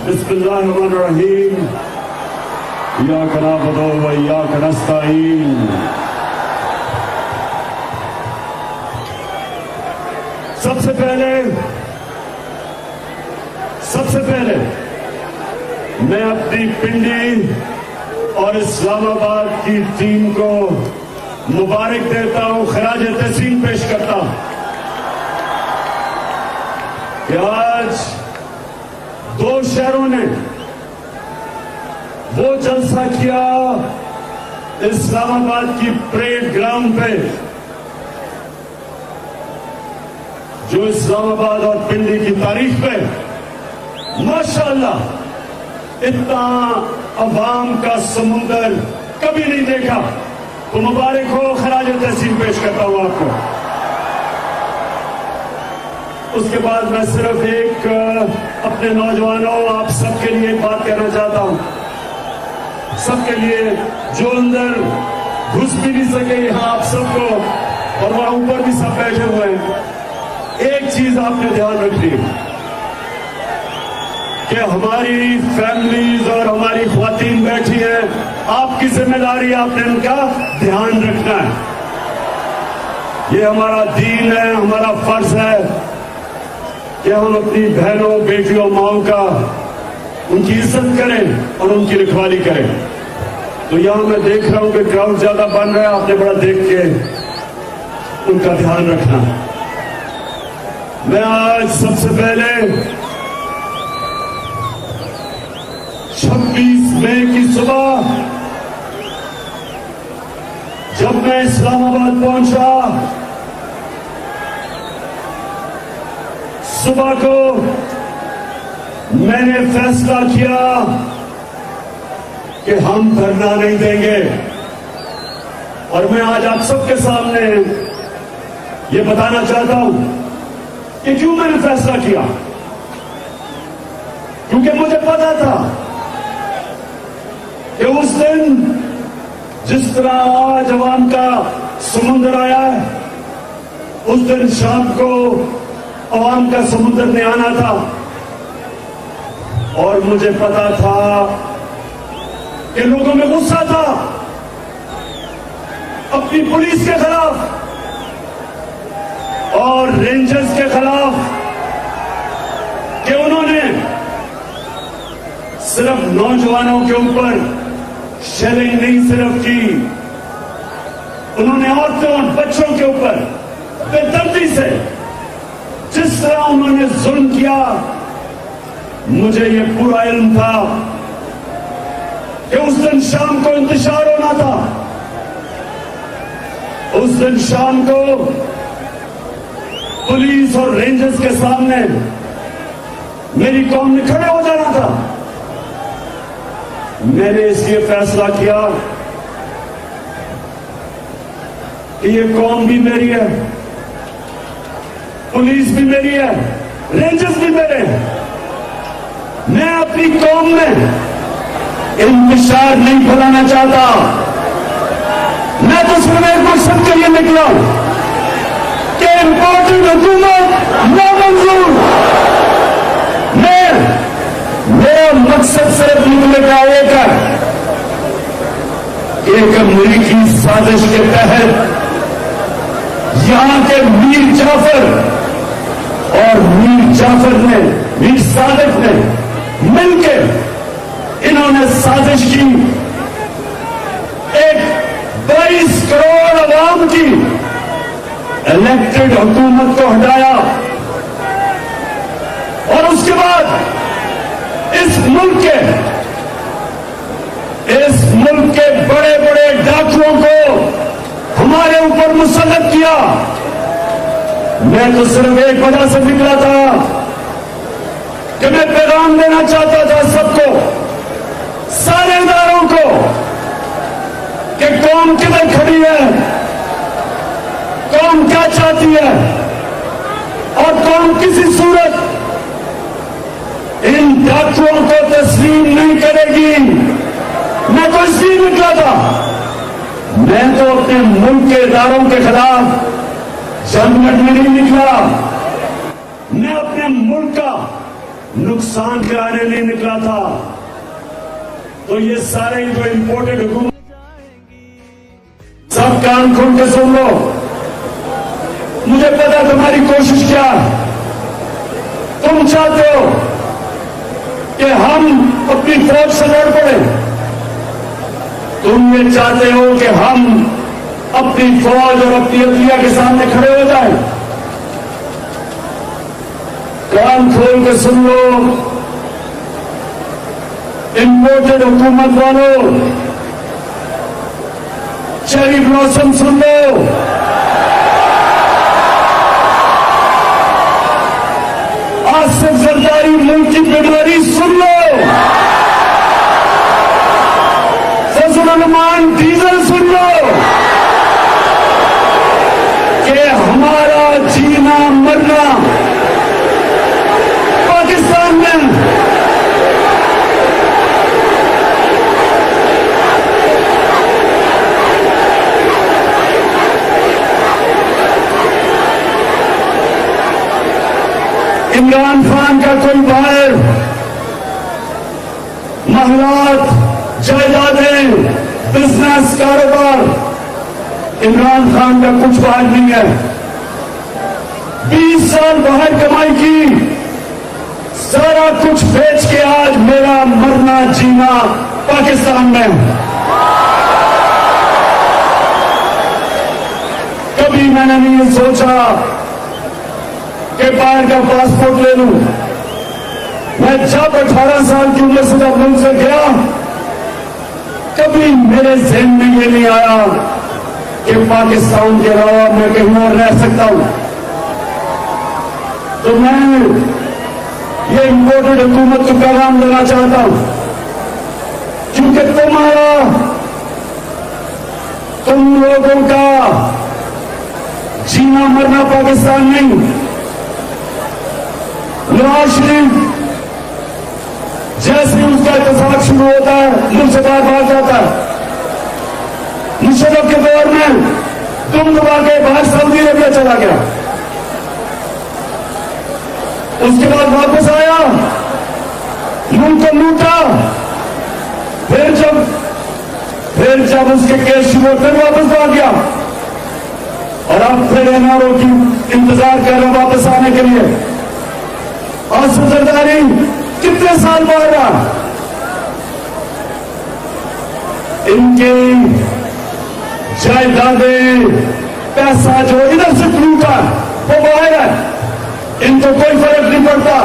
بسم اللہ الرحمن الرحیم ایاک نعبد و ایاک نستعین سب سے پہلے میں اپنی پنڈی اور اسلام آباد کی ٹیم کو مبارک دیتا ہوں، خراج تحسین پیش کرتا ہوں کہ آج دو شہروں نے وہ جلسہ کیا اسلام آباد کی پریڈ گراؤنڈ پہ جو اسلام آباد اور پنڈی کی تاریخ پہ ماشاءاللہ اتنا عوام کا سمندر کبھی نہیں دیکھا، تو مبارک ہو، خراج تحسین پیش کرتا ہوں آپ کو۔ اس کے بعد میں صرف ایک اپنے نوجوانوں آپ سب کے لیے ایک بات کہنا چاہتا ہوں، سب کے لیے جو اندر گھس بھی نہیں سکے یہاں آپ سب کو، اور وہاں اوپر بھی سب بیٹھے ہوئے ہیں، ایک چیز آپ نے دھیان رکھنی کہ ہماری فیملیز اور ہماری خواتین بیٹھی ہیں، آپ کی ذمہ داری آپ نے ان کا دھیان رکھنا ہے۔ یہ ہمارا دین ہے، ہمارا فرض ہے کہ ہم اپنی بہنوں، بیٹیوں، ماؤں کا ان کی عزت کریں اور ان کی رکھوالی کریں۔ تو یہاں میں دیکھ رہا ہوں کہ کراؤڈ زیادہ بن رہا ہے، آپ نے بڑا دیکھ کے ان کا دھیان رکھنا۔ میں آج سب سے پہلے 26 مئی کی صبح جب میں اسلام آباد پہنچا، صبح کو میں نے فیصلہ کیا کہ ہم دھرنا نہیں دیں گے، اور میں آج آپ سب کے سامنے یہ بتانا چاہتا ہوں کہ کیوں میں نے فیصلہ کیا۔ کیونکہ مجھے پتا تھا کہ اس دن جس طرح آج عوام کا سمندر آیا ہے، اس دن شام کو عوام کا سمندر نے آنا تھا، اور مجھے پتا تھا کہ لوگوں میں غصہ تھا اپنی پولیس کے خلاف اور رینجرز کے خلاف کہ انہوں نے صرف نوجوانوں کے اوپر شیلنگ نہیں صرف کی، انہوں نے عورتوں اور بچوں کے اوپر بے دردی سے جس طرح انہوں نے ظلم کیا، مجھے یہ پورا علم تھا کہ اس دن شام کو انتشار ہونا تھا، اس دن شام کو پولیس اور رینجرز کے سامنے میری قوم نے کھڑے ہو جانا تھا۔ میں نے اس لیے فیصلہ کیا کہ یہ قوم بھی میری ہے، پولیس بھی میری ہے، رینجرز بھی میرے ہیں۔ میں اپنی قوم میں انتشار نہیں پھیلانا چاہتا، میں تو صرف ایک مقصد کے لیے نکلا ہوں کہ امپورٹنٹ حکومت نامنظور۔ میرا مقصد صرف نکلے کا ایک ہے، ایک امریکی سازش کے تحت یہاں کے میر جعفر اور میر صادق نے مل کے انہوں نے سازش کی، ایک 22 کروڑ عوام کی الیکٹڈ حکومت کو ہٹایا، اور اس کے بعد اس ملک کے بڑے بڑے ڈاکوؤں کو ہمارے اوپر مسلط کیا۔ میں تو صرف ایک وجہ سے نکلا تھا کہ میں پیغام دینا چاہتا تھا سب کو، سارے اداروں کو، کہ قوم کدھر کھڑی ہے، قوم کیا چاہتی ہے، اور قوم کسی صورت ان ڈاکوؤں کو تسلیم نہیں کرے گی۔ میں تو اس لیے نکلا تھا، میں تو اپنے ملک کے اداروں کے خلاف جنگ لڑنے نہیں نکلا، میں اپنے ملک کا नुकसान कराने नहीं निकला था। तो ये सारे जो इंपोर्टेड हुकूमत, सब कान खोल के सुन लो। मुझे पता तुम्हारी कोशिश क्या है। तुम चाहते हो कि हम अपनी फौज से लड़ पड़े। तुम ये चाहते हो कि हम अपनी फौज और अपनी अदलिया के सामने खड़े हो जाएं। कान खोल के सुन लो इंपोर्टेड हुकूमत वालों, चेरी ब्लॉसम सुन लो, आसिफ जरदारी मुल्क की बीमारी सुन लो, फजल रहमान डीजल सुन लो कि हमारा जीना मरना पाकिस्तान में इमरान खान का कोई बाहर महलात, जायदादें, बिजनेस, कारोबार, इमरान खान का कुछ बाहर नहीं है। 20 साल बाहर कमाई की, सारा कुछ बेच के आज मेरा मरना जीना पाकिस्तान में। कभी मैंने नहीं सोचा कि बाहर का पासपोर्ट ले लूं। मैं जब 18 साल की उम्र से जब मुल्क से गया, कभी मेरे ज़हन में ये नहीं आया कि पाकिस्तान के अलावा मैं कहीं और रह सकता हूं। तो मैं ये इंपोर्टेड हुकूमत को पैगाम देना चाहता हूं, क्योंकि तुम लोगों का जीना मरना पाकिस्तान नहीं। नवाज शरीफ जैसे उसका इत्तेफाक शुरू होता है, मुल्क से बाहर भाग जाता है। मुशर्रफ के दौर में दुम दबा के बाहर सऊदी अरबिया चला गया, उसके बाद वापस आया, मुल्क को लूटा, फिर जब उसके केस शुरू हो फिर वापस भाग गया, और अब फिर एनआरओ की इंतजार कर रहा वापस आने के लिए। आसिफ जरदारी कितने साल बाहर रहा, इनकी जायदादें, पैसा जो इधर से लूटा वो बाहर है, इनको कोई फर्क नहीं पड़ता।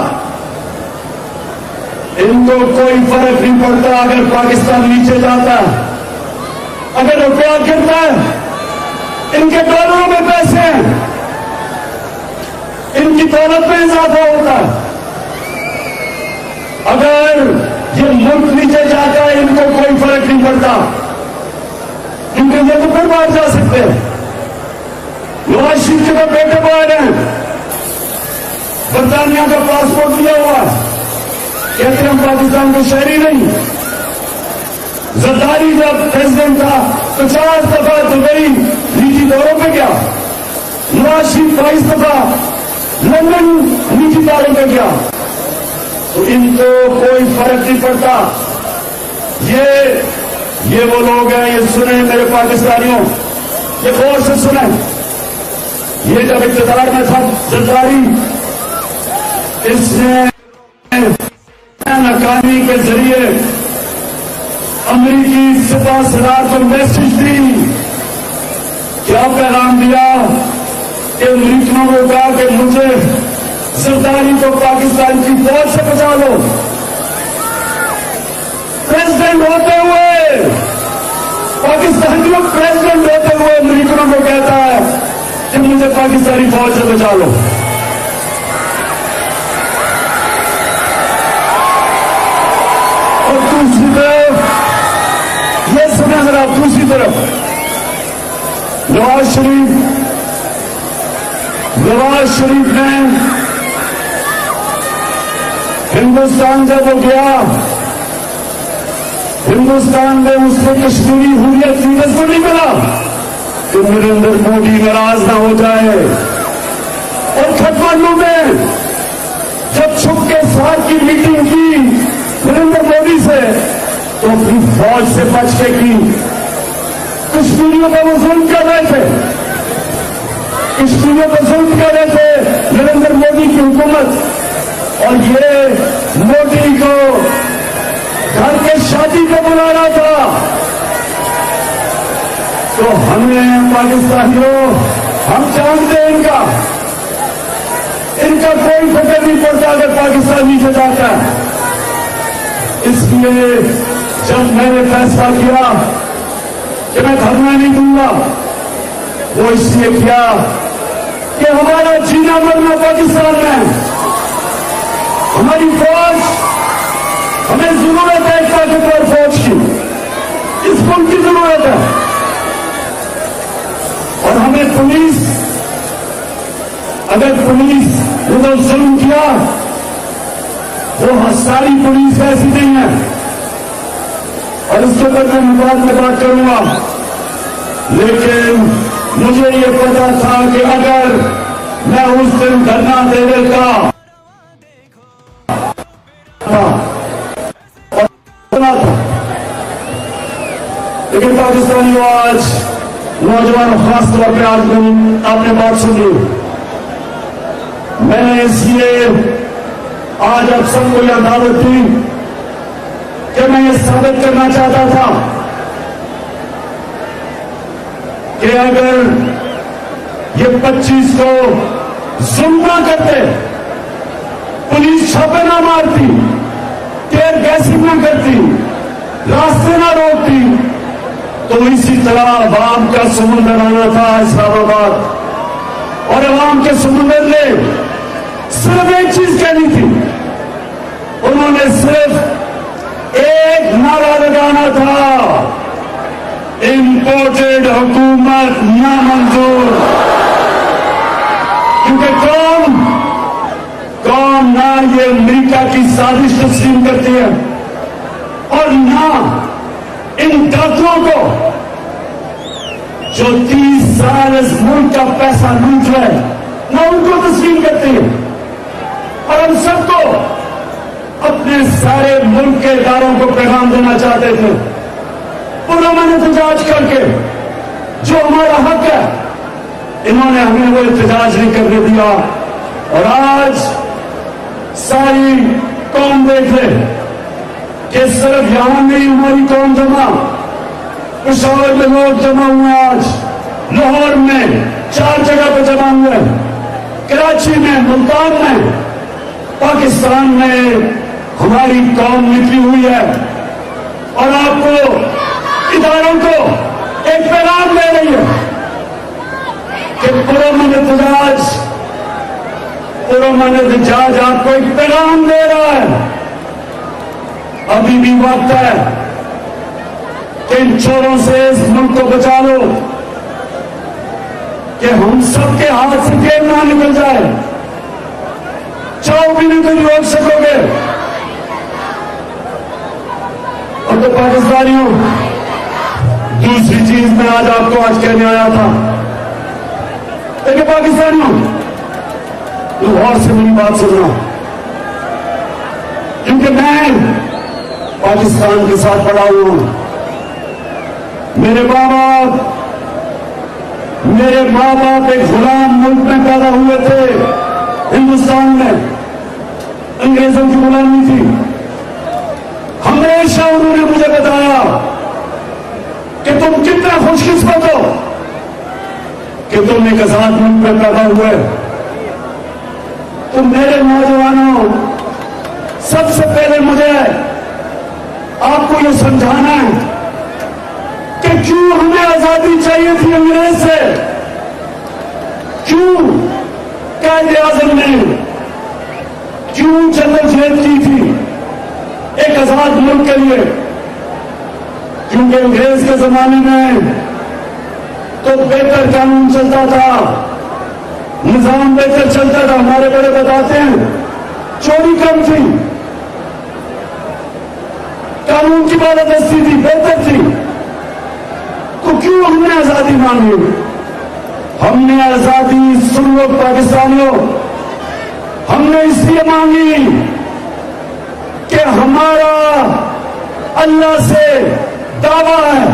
इनको कोई फर्क नहीं पड़ता अगर पाकिस्तान नीचे जाता है, अगर रुपया गिरता है, इनके डॉलरों में पैसे हैं, इनकी दौलत में इजाफा होता है। अगर ये मुल्क नीचे जाता है, इनको कोई फर्क नहीं पड़ता, क्योंकि ये तो फिर बाहर जा सकते हैं। नवाज शरीफ के तो बेटे बाहर हैं, बरतानिया का पासपोर्ट लिया हुआ, कहते हम पाकिस्तान के शहरी नहीं। जरदारी जब प्रेसिडेंट था 50 दफा दुबई निजी दौरों पे गया, नवाज शरीफ 22 दफा लंदन निजी दौरों पे गया, तो इनको कोई फर्क नहीं पड़ता। ये वो लोग हैं, ये सुने मेरे पाकिस्तानियों, ये गौर से सुने। ये जब इक़्तिदार में था जरदारी, इसने नाकामी के जरिए अमरीकी सिपा सलार को मैसेज दी, क्या पैगाम दिया कि अमरीकियों को कहा कि मुझे जरदारी को पाकिस्तान की फौज से बचा लो। प्रेसिडेंट होते हुए, पाकिस्तान के प्रेसिडेंट होते हुए अमरीकियों को कहता है कि मुझे पाकिस्तानी फौज से बचा लो। और दूसरी तरफ ये सुने जरा, दूसरी तरफ नवाज शरीफ ने हिंदुस्तान जब वो गया, हिंदुस्तान में उससे कश्मीरी हुर्रियत सीरत को नहीं मिला कि नरेंद्र मोदी नाराज ना हो जाए। और काठमांडू में जब छुप के साथ की मीटिंग की नरेंद्र मोदी से तो अपनी फौज से बच के की। कश्मीरियों पर वो जुल्म कर रहे थे, कश्मीरियों पर जुल्म कर रहे थे नरेंद्र मोदी की हुकूमत, और ये मोदी को घर के शादी को बुला रहा था। तो हमें पाकिस्तानियों, हम जानते हैं इनका कोई फिक्र नहीं पड़ता अगर पाकिस्तान नीचे जाता है। इसलिए जब मैंने फैसला किया कि मैं धरना नहीं दूंगा, वो इसलिए किया कि हमारा जीना मरना पाकिस्तान में, हमारी फौज, हमें जरूरत है एक ताकतवर फौज की, इस मुल्क की जरूरत है। और हमें पुलिस, अगर पुलिस ने जुल्म किया, वो सारी पुलिस ऐसी नहीं है, और इसके ऊपर मैं बाद में बात करूंगा। लेकिन मुझे ये पता था कि अगर मैं उस दिन धरना दे देता लेकिन पाकिस्तानियों, आज नौजवानों, खास तौर पर आज आपने बात सुनी, मैंने इसलिए आज आप सबको यह दावत दी कि मैं ये साबित करना चाहता था कि अगर ये 25 को जुल्म ना करते, पुलिस छापे ना मारती, टेयर गैसिंग ना करती, रास्ते ना रोकती, तो इसी तरह अवाम का समुंदर आना था इस्लामाबाद, और अवाम के समुंदर ने सिर्फ एक चीज कहनी थी, उन्होंने सिर्फ एक नारा लगाना था, इंपोर्टेड हुकूमत नामंजूर। क्योंकि कौन ना ये अमेरिका की साजिश तस्लीम करती है, और ना इन डाकुओं को जो 30 साल इस मुल्क का पैसा लूट रहे, ना उनको तस्लीम करती है। और हम सबको, अपने सारे मुल्क के इदारों को पैगाम देना चाहते थे, पुरअमन एहतजाज करके जो हमारा हक है, इन्होंने हमें वो एहतजाज नहीं करने दिया। और आज सारी कौम देख ले कि सिर्फ यहां नहीं हमारी कौम जमा, पेशावर में लोग जमा हुए, आज लाहौर में 4 जगह पर जमा हुए, कराची में, मुल्तान में, पाकिस्तान में हमारी कौम निकली हुई है। और आपको, इदारों को एक पैगाम दे रही है कि पुरअमन एहतजाज आपको एक पैगाम दे रहा है। अभी भी वक्त है कि इन चोरों से इस मुल्क को बचा लो, कि हम सबके हाथ से जेल ना निकल जाए। चाव भी नहीं रोक सकोगे। और तो पाकिस्तानियों, दूसरी चीज मैं आज आपको कहने आया था, देखिए पाकिस्तानियों, तो और से मेरी बात सुनना, क्योंकि मैं पाकिस्तान के साथ पड़ा हुआ हूं। मेरे माँ बाप एक गुलाम मुल्क में पैदा हुए थे, हिंदुस्तान में अंग्रेजों की गुलामी थी। हमेशा उन्होंने मुझे बताया कि तुम कितना खुशकिस्मत हो कि तुम एक आजाद मुल्क में पैदा हुए। तो मेरे नौजवानों, सबसे पहले मुझे आपको ये समझाना है कि क्यों हमें आजादी चाहिए थी अंग्रेज से, क्यों कायदे आजम ने, क्यों जद्दोजहद की थी एक आजाद मुल्क के लिए। क्योंकि अंग्रेज के जमाने में तो बेहतर कानून चलता था, निजाम बेहतर चलता था। हमारे बड़े बताते हैं चोरी कम थी, कानून की बालादस्ती थी, बेहतर थी। तो क्यों हमने आजादी मांगी? हमने आजादी, सुन लो पाकिस्तानियों, ہم نے اس لیے مانگی کہ ہمارا اللہ سے دعویٰ ہے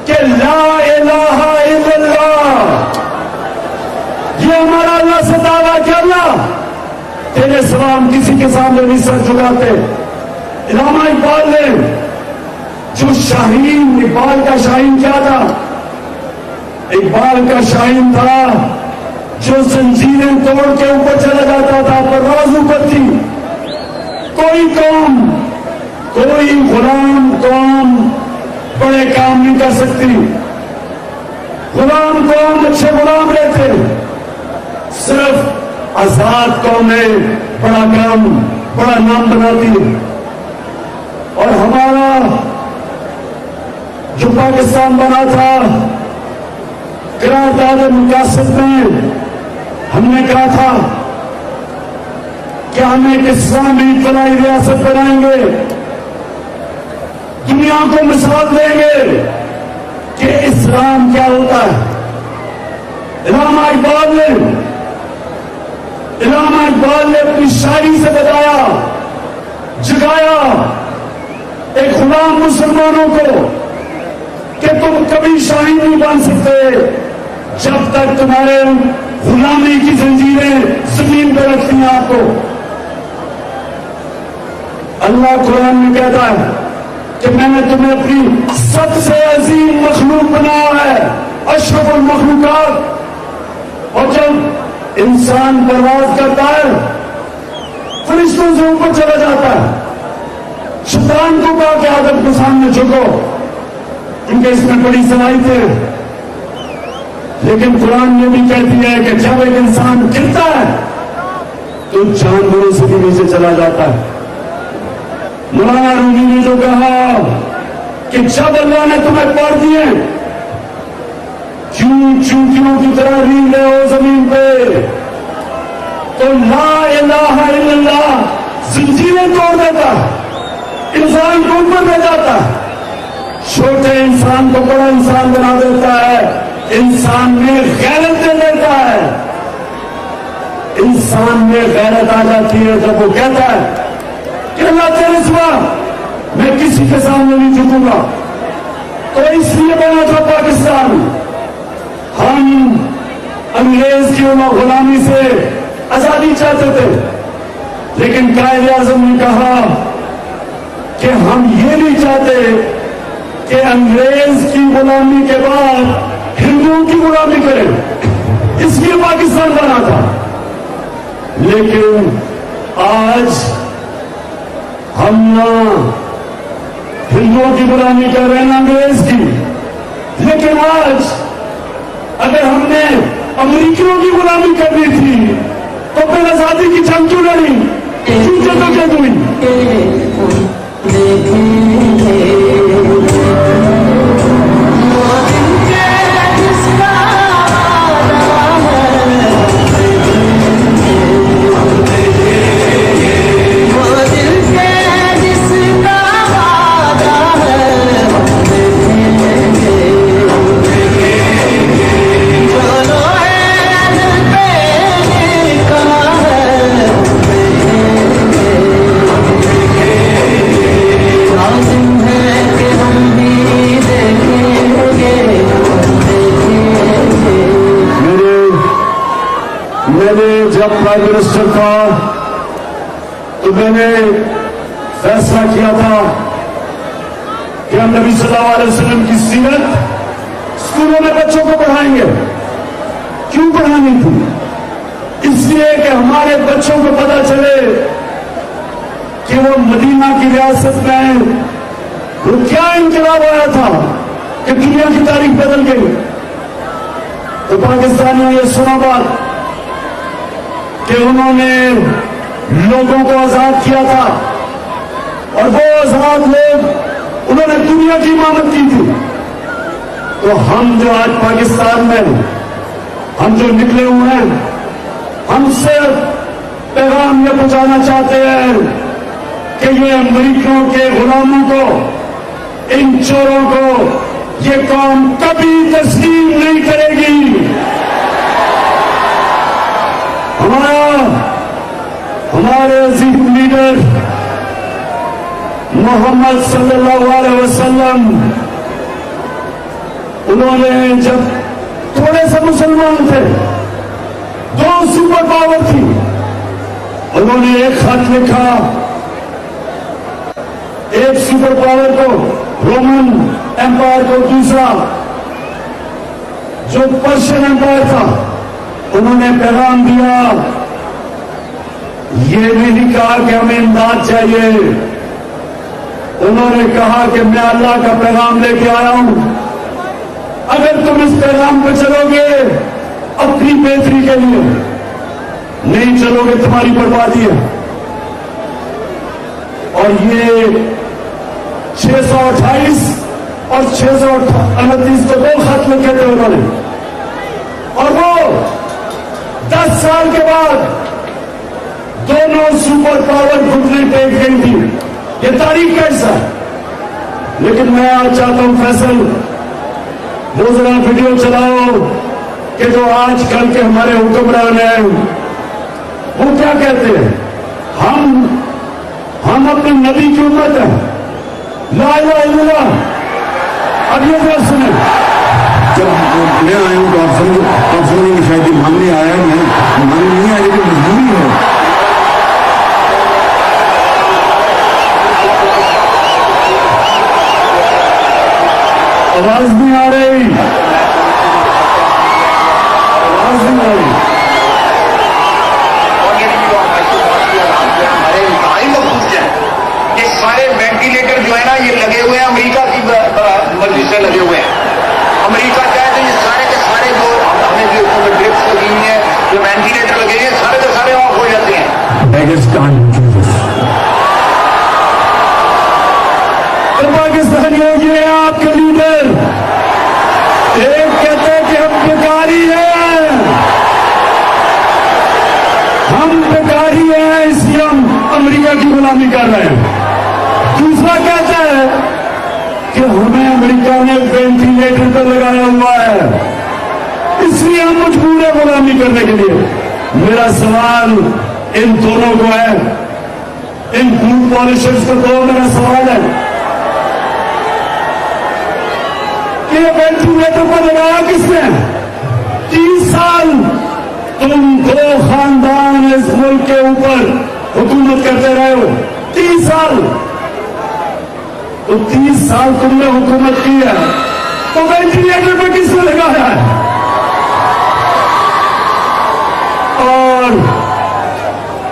کہ لا الہ الا اللہ. یہ ہمارا اللہ سے دعویٰ کہ اللہ تیرے سوا ہم کسی کے سامنے نہیں سر جھکاتے. علامہ اقبال نے جو شاہین، اقبال کا شاہین کیا تھا؟ اقبال کا شاہین تھا جو زنجیریں توڑ کے اوپر چلا جاتا تھا، پرواز اوپر تھی. کوئی قوم، کوئی غلام قوم بڑے کام نہیں کر سکتی. غلام قوم اچھے غلام رہتے، صرف آزاد قومیں بڑا کام، بڑا نام بناتی. اور ہمارا جو پاکستان بنا تھا، قرارداد مقاصد میں ہم نے کہا تھا کہ ہم ایک اسلامی فلاحی ریاست بنائیں گے، دنیا کو مثال دیں گے کہ اسلام کیا ہوتا ہے. علامہ اقبال نے اپنی شاعری سے بتایا، جگایا ایک غلام مسلمانوں کو کہ تم کبھی شاہین نہیں بن سکتے جب تک تمہارے غلامی کی زنجیریں زمین پہ رکھتی ہیں آپ کو. اللہ قرآن میں کہتا ہے کہ میں نے تمہیں اپنی سب سے عظیم مخلوق بنایا ہے، اشرف المخلوقات. اور جب انسان پرواز کرتا ہے فرشتوں سے اوپر چلا جاتا ہے. شیطان کو کہا کہ آدم کو سامنے جھکو کیونکہ اس میں بڑی صلاحیت ہے. لیکن قرآن یہ بھی کہتی ہے کہ جب ایک انسان گرتا ہے تو جانوروں سے بھی نیچے چلا جاتا ہے. مولانا رومی نے جو کہا کہ جب اللہ نے تمہیں پڑھ دیے چونٹیوں کی طرح ریل رہے ہو زمین پہ، تو لا الہ الا اللہ زنجیریں توڑ دیتا ہے، انسان کو اوپر لے جاتا ہے، چھوٹے انسان کو بڑا انسان بنا دیتا ہے، انسان میں غیرت دے دیتا ہے. انسان میں غیرت آ جاتی ہے جب وہ کہتا ہے کہ اللہ تیرے سوا میں کسی کے سامنے نہیں جھکوں گا. تو اس لیے بنا تھا پاکستان. ہم انگریز کی غلامی سے آزادی چاہتے تھے، لیکن قائد اعظم نے کہا کہ ہم یہ نہیں چاہتے کہ انگریز کی غلامی کے بعد ہندوؤں کی غلامی کریں، اس لیے پاکستان بنا تھا. لیکن آج ہم نہ ہندوؤں کی غلامی کر رہے ہیں نہ انگریز کی. لیکن آج اگر ہم نے امریکیوں کی غلامی کرنی تھی تو پھر آزادی کی جنگ کیوں لڑی، کیوں جدوجہد ہوئی؟ جب پرائم منسٹر تھا تو میں نے فیصلہ کیا تھا کہ ہم نبی صلی اللہ علیہ وسلم کی سیرت اسکولوں میں بچوں کو پڑھائیں گے. کیوں پڑھانی تھی؟ اس لیے کہ ہمارے بچوں کو پتا چلے کہ وہ مدینہ کی ریاست میں وہ کیا انقلاب آیا تھا کہ دنیا کی تاریخ بدل گئی. تو پاکستانیوں یہ سنا بات کہ انہوں نے لوگوں کو آزاد کیا تھا اور وہ آزاد لوگ انہوں نے دنیا کی امامت کی تھی. تو ہم جو آج پاکستان میں ہم جو نکلے ہوئے ہیں، ہم صرف پیغام یہ پہنچانا چاہتے ہیں کہ یہ امریکیوں کے غلاموں کو، ان چوروں کو یہ قوم کبھی تسلیم نہیں کرے گی. ہمارے عظیم لیڈر محمد صلی اللہ علیہ وسلم، انہوں نے جب تھوڑے سے مسلمان تھے، 2 سپر پاور تھی، انہوں نے ایک خط لکھا، ایک سپر پاور کو رومن ایمپائر کو، دوسرا جو پرشین ایمپائر تھا، انہوں نے پیغام دیا، یہ نہیں کہا کہ ہمیں امداد چاہیے، انہوں نے کہا کہ میں اللہ کا پیغام لے کے آیا ہوں، اگر تم اس پیغام پہ چلو گے اپنی بہتری کے لیے، نہیں چلو گے تمہاری بربادی ہے۔ اور یہ 628 اور 629 کو 2 خط لکھے تھے انہوں نے، اور وہ 10 سال کے بعد دونوں سپر پاور گھٹنے ٹیک گئی تھی۔ یہ تاریخ کا حصہ ہے۔ لیکن میں آج چاہتا ہوں فیصل، وہ ذرا ویڈیو چلاؤ کہ جو آج کل کے ہمارے حکمران ہیں وہ کیا کہتے ہیں، ہم اپنے نبی کی امت ہیں، لا الہ الا اللہ۔ اب یہ بات سنیں، جب میں آیا ہوں تو آپ سمجھیں کہ شاید ہم نے آیا نہیں آیا، لیکن مجبوری ہے۔ آواز نہیں آ رہی، آواز نہیں آ رہی۔ یہ سارے وینٹیلیٹر جو ہے نا یہ لگے ہوئے ہیں امریکہ کی مرضی سے لگے ہوئے ہیں۔ امریکہ چاہے تو یہ سارے کے سارے جو ہم نے جو ڈرپس لگی ہوئی ہیں، جو وینٹیلیٹر لگے ہیں، سارے کے سارے آف ہو جاتے ہیں۔ پاکستانی یہ ہیں آپ کے لیڈر، ایک کہتے ہیں کہ ہم بیکاری ہیں، ہم بیکاری ہیں اس لیے ہم امریکہ کی غلامی کر رہے ہیں۔ دوسرا کہتا ہے کہ ہمیں امریکہ نے وینٹیلیٹر پر لگایا ہوا ہے اس لیے ہم مجبور ہیں غلامی کرنے کے لیے۔ میرا سوال ان دونوں کو ہے، ان فوڈ پالیشرز کو میرا سوال ہے کہ وینٹیلیٹر پر لگایا کس نے؟ 30 سال تم 2 خاندان اس ملک کے اوپر حکومت کرتے رہے ہو، 30 سال، تو 30 سال تم نے حکومت کی ہے، تو وینٹیلیٹر پہ کس نے لگایا ہے؟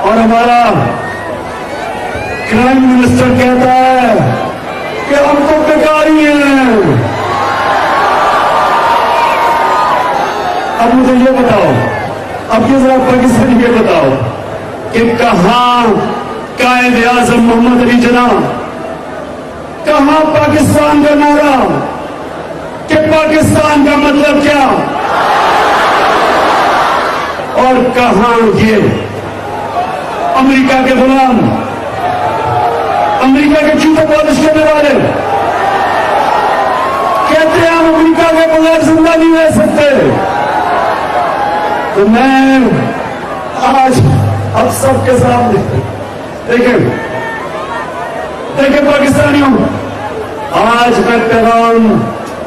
اور ہمارا کرائم منسٹر کہتا ہے کہ ہم تو بیکاری ہیں۔ اب مجھے یہ بتاؤ، اب یہ ذرا پاکستانی یہ بتاؤ کہ کہاں قائد اعظم محمد علی جناح، کہاں پاکستان کا نعرہ کہ پاکستان کا مطلب کیا، اور کہاں یہ امریکہ کے غلام، امریکہ کے جوتے پالش کرنے والے کہتے ہیں ہم امریکہ کے بغیر زندہ نہیں رہ سکتے۔ تو میں آج اب سب کے سامنے دیکھیں پاکستانیوں، آج میں پیغام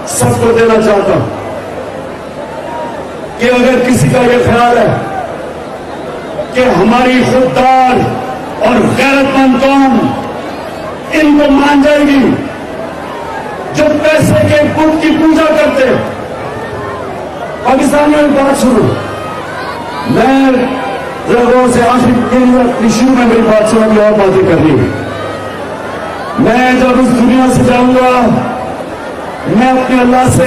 سب کو دینا چاہتا ہوں کہ اگر کسی کا یہ خیال ہے کہ ہماری خوددار اور غیرت مند قوم ان کو مان جائے گی جو پیسے کے بت کی پوجا کرتے، پاکستانیوں میں بات سنو، میں لوگوں سے آخری شروع میں میری بات سنا بھی اور باتیں کرنی ہے۔ میں جب اس دنیا سے جاؤں گا، میں اپنے اللہ سے،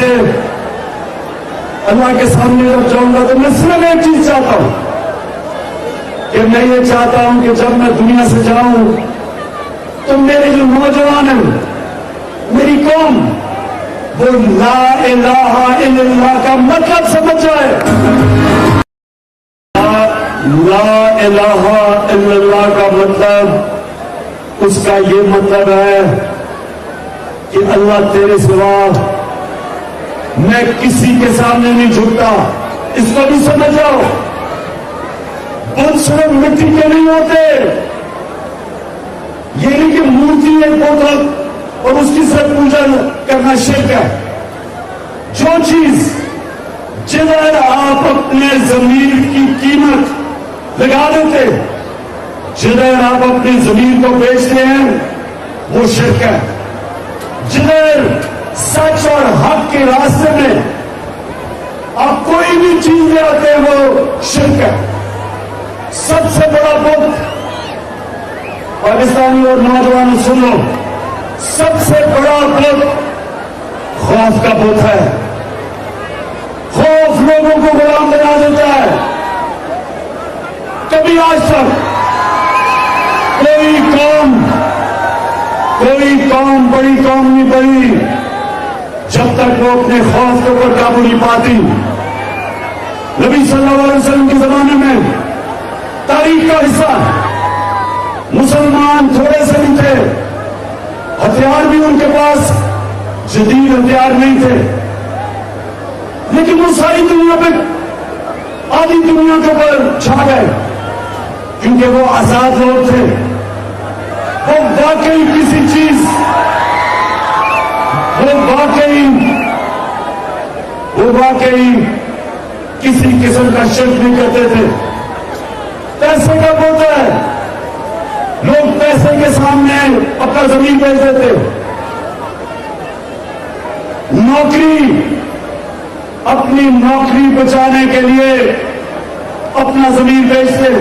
اللہ کے سامنے جب جاؤں گا تو میں صرف ایک چیز چاہتا ہوں کہ میں یہ چاہتا ہوں کہ جب میں دنیا سے جاؤں تو میرے جو نوجوان ہیں، میری قوم، وہ لا الہ الا اللہ کا مطلب سمجھ جائے۔ لا الہ الا اللہ کا مطلب، اس کا یہ مطلب ہے کہ اللہ تیرے سوا میں کسی کے سامنے نہیں جھکتا، اس کو بھی سمجھ جاؤ۔ बुत सिर्फ मिट्टी के नहीं होते, ये नहीं कि मूर्ति एक बोतल और उसकी सिर्फ पूजा करना शिर्क है। जो चीज जिधर आप अपने जमीर की कीमत लगा देते, जिधर आप अपनी जमीन को बेचते हैं, वो शिर्क है। जिधर सच और हक के रास्ते में आप कोई भी चीज ले आते हैं, वो शिर्क है। सबसे बड़ा बुत, पाकिस्तानी और नौजवानों सुन लो, सबसे बड़ा बुत खौफ का बुत है। खौफ लोगों को गुलाम बना देता है। कभी आज तक कोई कौम बड़ी कौम नहीं बनी जब तक वो अपने खौफ के ऊपर काबू नहीं पाती। नबी सल्लल्लाहु अलैहि वसल्लम के जमाने में तारीख का हिस्सा मुसलमान थोड़े से नहीं थे, हथियार भी उनके पास जदीद हथियार नहीं थे, लेकिन वो सारी दुनिया पे, आधी दुनिया के ऊपर छा गए, क्योंकि वो आजाद लोग थे। वो वाकई किसी चीज, वो वाकई किसी किस्म का शिर्क नहीं करते थे। पैसे का होता है, लोग पैसे के सामने अपना जमीन बेच देते। नौकरी, अपनी नौकरी बचाने के लिए अपना जमीन बेचते।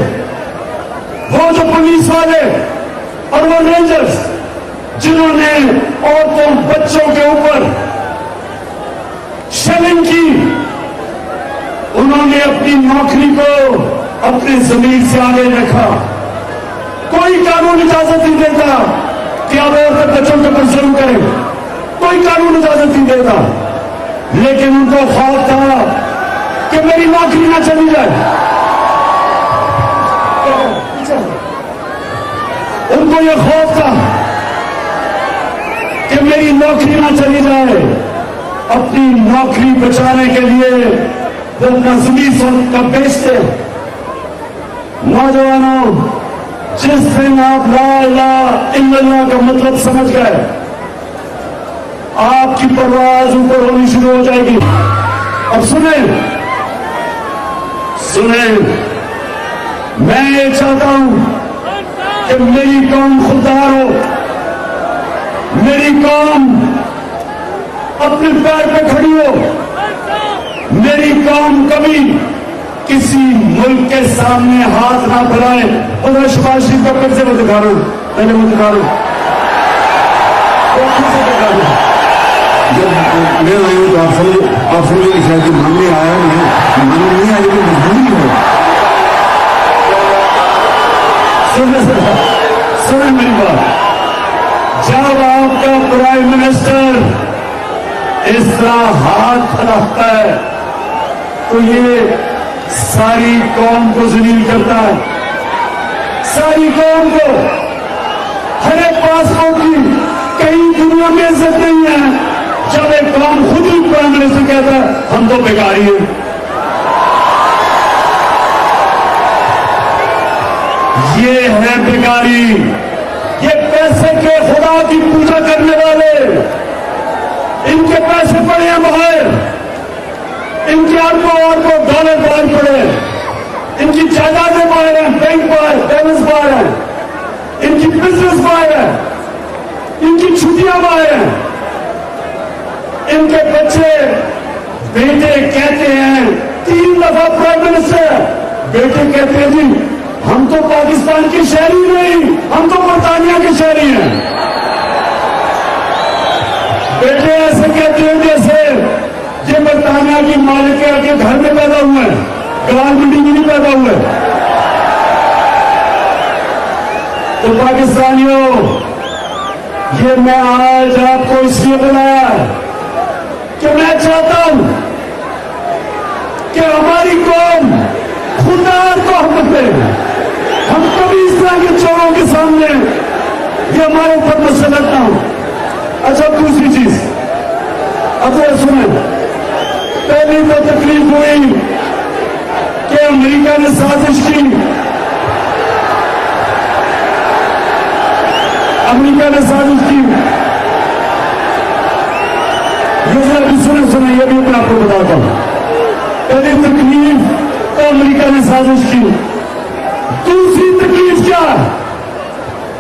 वो जो पुलिस वाले और वो रेंजर्स जिन्होंने औरतों बच्चों के ऊपर शेलिंग की, उन्होंने अपनी नौकरी को अपने जमीन से आगे रखा। कोई कानून इजाजत नहीं देता कि आप औरत बच्चों के ऊपर जुल्म करें, कोई कानून इजाजत नहीं देता, लेकिन उनको खौफ था कि मेरी नौकरी ना चली जाए। उनको यह खौफ था कि मेरी नौकरी ना चली जाए। अपनी नौकरी बचाने के लिए वो अपना जमीन का बेचते। नौजवानों, जिस दिन आप ला इलाहा इल्लल्लाह का मतलब समझ गए, आपकी परवाज ऊपर होनी शुरू हो जाएगी। अब सुने, मैं ये चाहता हूं कि मेरी कौम खुददार हो, मेरी कौम अपने पैर पे खड़ी हो, मेरी कौम कभी किसी मुल्क के सामने हाथ ना फैलाए। उधर शहबाज शरीफ का फिर से मैं दिखा रहा हूं, पहले मैं दिखा रहा हूं, फिर से दिखा रहा हूं। जब मैं आया हूँ तो आप समझे कि शायद मानने आया नहीं आया, लेकिन मजबूरी है। सुने मेरी बात, जब आपका प्राइम मिनिस्टर इस तरह हाथ फैलाता है तो ये सारी कौम को जलील करता है। सारी कौम को, हर एक पासपोर्ट की कहीं दुनिया में इज्जत नहीं है जब एक कौम खुद ही प्राइम मिनिस्टर कहता है हम तो बेकारी हैं। ये है बेकारी, ये पैसे के खुदा की पूजा करने वाले, इनके पैसे पड़े हैं बाहर, इनके अरबों डॉलर बाहर पड़े, इनकी जायदादें बाहर हैं, बैंक बाहर, बैलेंस बाहर है, इनकी बिजनेस बाहर है, इनकी छुट्टियां बाहर हैं। इनके बच्चे बेटे कहते हैं, 3 दफा प्राइम मिनिस्टर, बेटे कहते हैं जी हम तो पाकिस्तान के शहरी नहीं, हम तो बरतानिया के शहरी हैं। बेटे ऐसे कहते हैं जैसे ये बरतानिया की मालिक के घर में पैदा हुए हैं, गवार मंडी में नहीं पैदा हुए। तो पाकिस्तानियों, ये मैं आज आपको इसलिए बुलाया कि मैं चाहता हूं कि हमारी कौम खुदा को हम दे। हम कभी इस तरह के चोरों के सामने ये हमारे ऊपर मसलत ना हो। अच्छा, दूसरी चीज, अब सुने, पहली तो तकलीफ हुई कि امریکہ نے سازش کی، امریکہ نے سازش کی. یہ سنیں یہ بھی میں آپ کو بتاتا ہوں. پہلی تکلیف تو امریکہ نے سازش کی. دوسری تکلیف کیا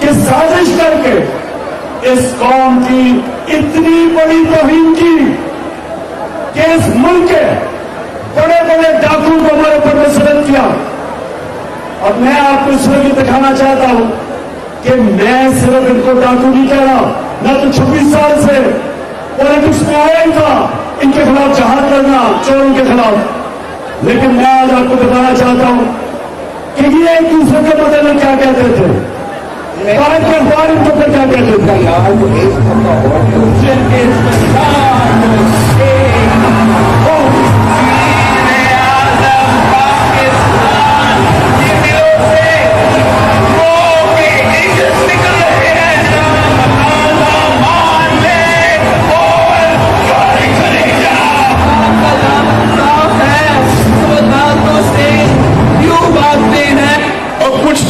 کہ سازش کر کے اس قوم کی اتنی بڑی توہین کی کہ اس ملک کے بڑے بڑے ڈاکو کو ہمارے اوپر مسلط کیا. اور میں آپ کو اس وقت دکھانا چاہتا ہوں کہ میں صرف ان کو ڈاکو نہیں کہہ رہا. میں تو 26 سال سے پولیٹکس میں آیا ہی تھا ان کے خلاف جہاد کرنا، چوروں کے خلاف. لیکن میں آج آپ کو بتانا چاہتا ہوں کہ یہ ایک دوسرے کے بدلے میں کیا کہتے تھے، باہر کے اخبار ان کو کیا کہتے تھے.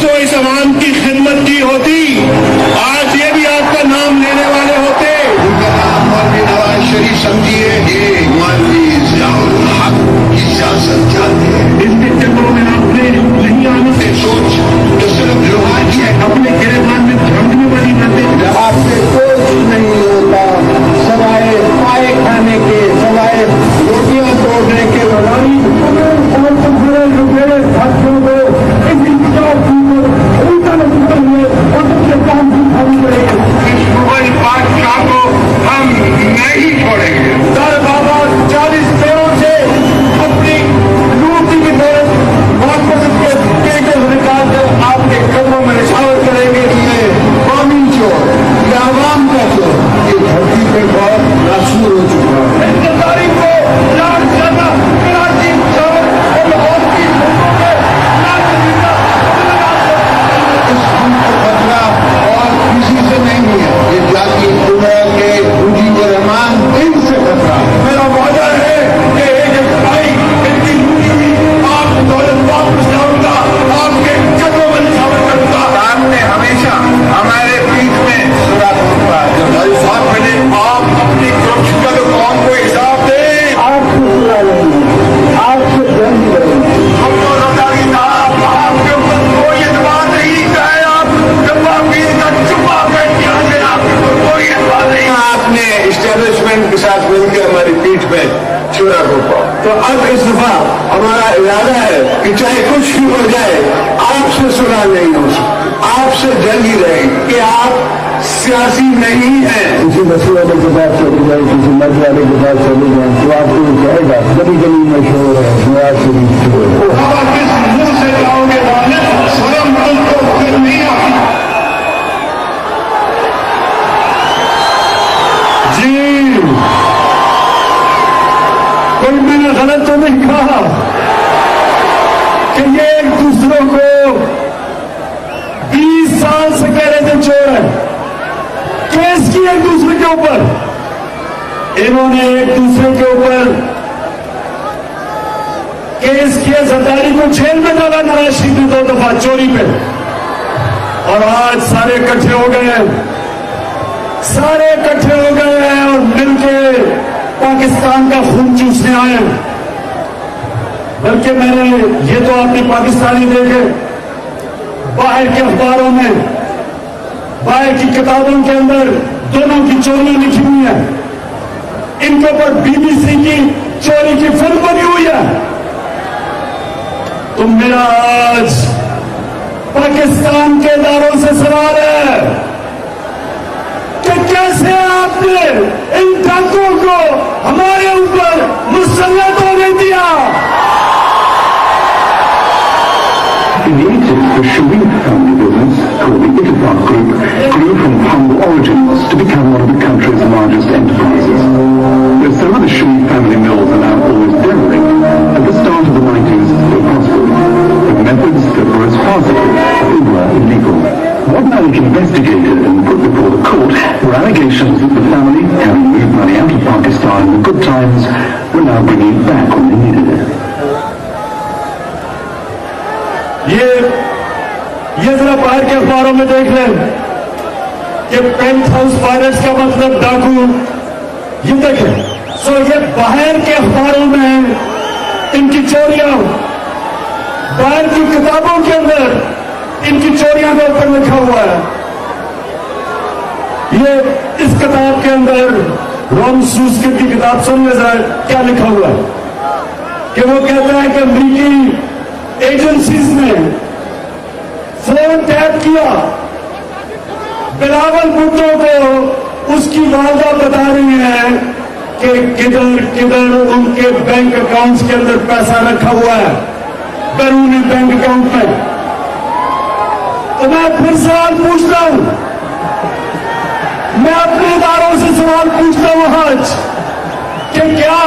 تو اس عوام کی خدمت کی ہوتی، آج یہ بھی آپ کا نام لینے والے ہوتے. مولوی نواز شریف سمجھیے یہ مولوی ضیاء الحق کی سیاست چاہتے ہیں. ان کے چکروں میں آپ نے نہیں آنے سے سوچ جو صرف روحانی ہے، اپنے گرفتار میں دھمکنے والی باتیں. آپ سے کچھ نہیں ہوتا سوائے پائے کھانے کے، سوائے روٹیاں توڑنے کے. موبائل بادشاہ کو ہم نہیں چھوڑیں گے. بابا 40 کروڑ سے اپنی لوٹ کی طرف واپس نکال کر آپ کے قدموں میں نشاور کریں گے. قومی چور یا عوام کا چور یہ دھرتی پہ بہت مشہور ہو چکا ہے. اس تاریخ کو یاد کرنا کراچی شہر اور لاہور کی لوگوں کے اس ملک کا خطرہ اور کسی سے نہیں ہے. یہ جاتی قدرت کے مجیب الرحمان ان سے خطرہ ہے. میرا وعدہ ہے کہ ایک بھائی ان کی لوٹی ہوئی آپ کو دولت واپس لاؤں گا، آپ کے قدموں میں نشاور کروں گا. آپ نے ہمیشہ ہمارے پیٹ میں سوراخ ڈھونڈا ہے. بھائی صاحب پہلے آپ اپنی کرپشن کا تو قوم کو حساب دیں. آپ سے سنا نہیں ہے، آپ سے جنگ کریں گے. ہم تو رمضانی صاحب آپ کے اوپر کوئی اعتبار نہیں کا ہے. آپ جمع پیر کا چپا بیٹھ کے آگے آپ کے اوپر کوئی اعتبار نہیں. آپ نے اسٹیبلشمنٹ کے ساتھ مل کے ہماری پیٹ میں چھڑا روپا. تو اب اس دفعہ ہمارا ارادہ ہے کہ چاہے کچھ بھی ہو جائے آپ سے سنا نہیں ہو سکتا، آپ سے جنگ ہی رہے کہ آپ سیاسی نہیں ہیں. کسی مسئلے والے کے پاس چلی جائے، کسی مرد والے کے پاس چلی جائیں تو آپ کو کہے گا گلی گلی میں شور ہے، نواز شریف شور ہے. آپ کس منہ سے جاؤ گے والد سلام ملک کو پھر نہیں آتی. جی کوئی میں نے غلط تو نہیں کہا کہ یہ ایک دوسروں کو 20 سال سے کہہ رہے تھے چور ہے. کیس کی ایک دوسرے کے اوپر، انہوں نے ایک دوسرے کے اوپر کیس کیا. زرداری کو جیل میں ڈالا نواز شریف نے 2 دفعہ چوری پہ. اور آج سارے اکٹھے ہو گئے ہیں، سارے اکٹھے ہو گئے ہیں اور مل کے پاکستان کا خون چوسنے آئے ہیں. بلکہ میں نے یہ تو آپ نے پاکستانی دیکھے، باہر کے اخباروں میں، باہر کی کتابوں کے اندر دونوں کی چوریاں لکھی ہوئی ہیں. ان کے اوپر BBC کی چوری کی فلم بنی ہوئی ہے. تو میرا آج پاکستان کے اداروں سے سوال ہے کہ کیسے آپ نے ان ڈاکوؤں کو ہمارے اوپر مسلط ہونے دیا. In Egypt, the Sharif family business, called the Ittifaq Group, grew from humble origins to become one of the country's largest enterprises. Though some of the Sharif family mills are now almost derelict, at the start of the 90s they prospered. The methods that were as farcical as they were illegal. What Malik investigated and put before the court were allegations that the family, having moved money out of Pakistan in the good times, were now bringing it back when they needed it. ये जरा बाहर के अखबारों में देख लें कि paint house pirates का मतलब डाकू, ये देखें। सो ये बाहर के अखबारों में इनकी चोरियां, बाहर की किताबों के अंदर इनकी चोरियां के ऊपर लिखा हुआ है। ये इस किताब के अंदर रॉम सूस्किट की किताब सुनिए जरा क्या लिखा हुआ है कि वो कहता है कि अमेरिकी एजेंसीज ने फोन टैप किया बिलावल भुट्टो को, उसकी वालदा बता रही है कि किधर किधर उनके बैंक अकाउंट्स के अंदर पैसा रखा हुआ है, बैरूनी बैंक अकाउंट में। तो मैं फिर सवाल पूछता हूं, मैं अपने इदारों से सवाल पूछता हूं आज कि क्या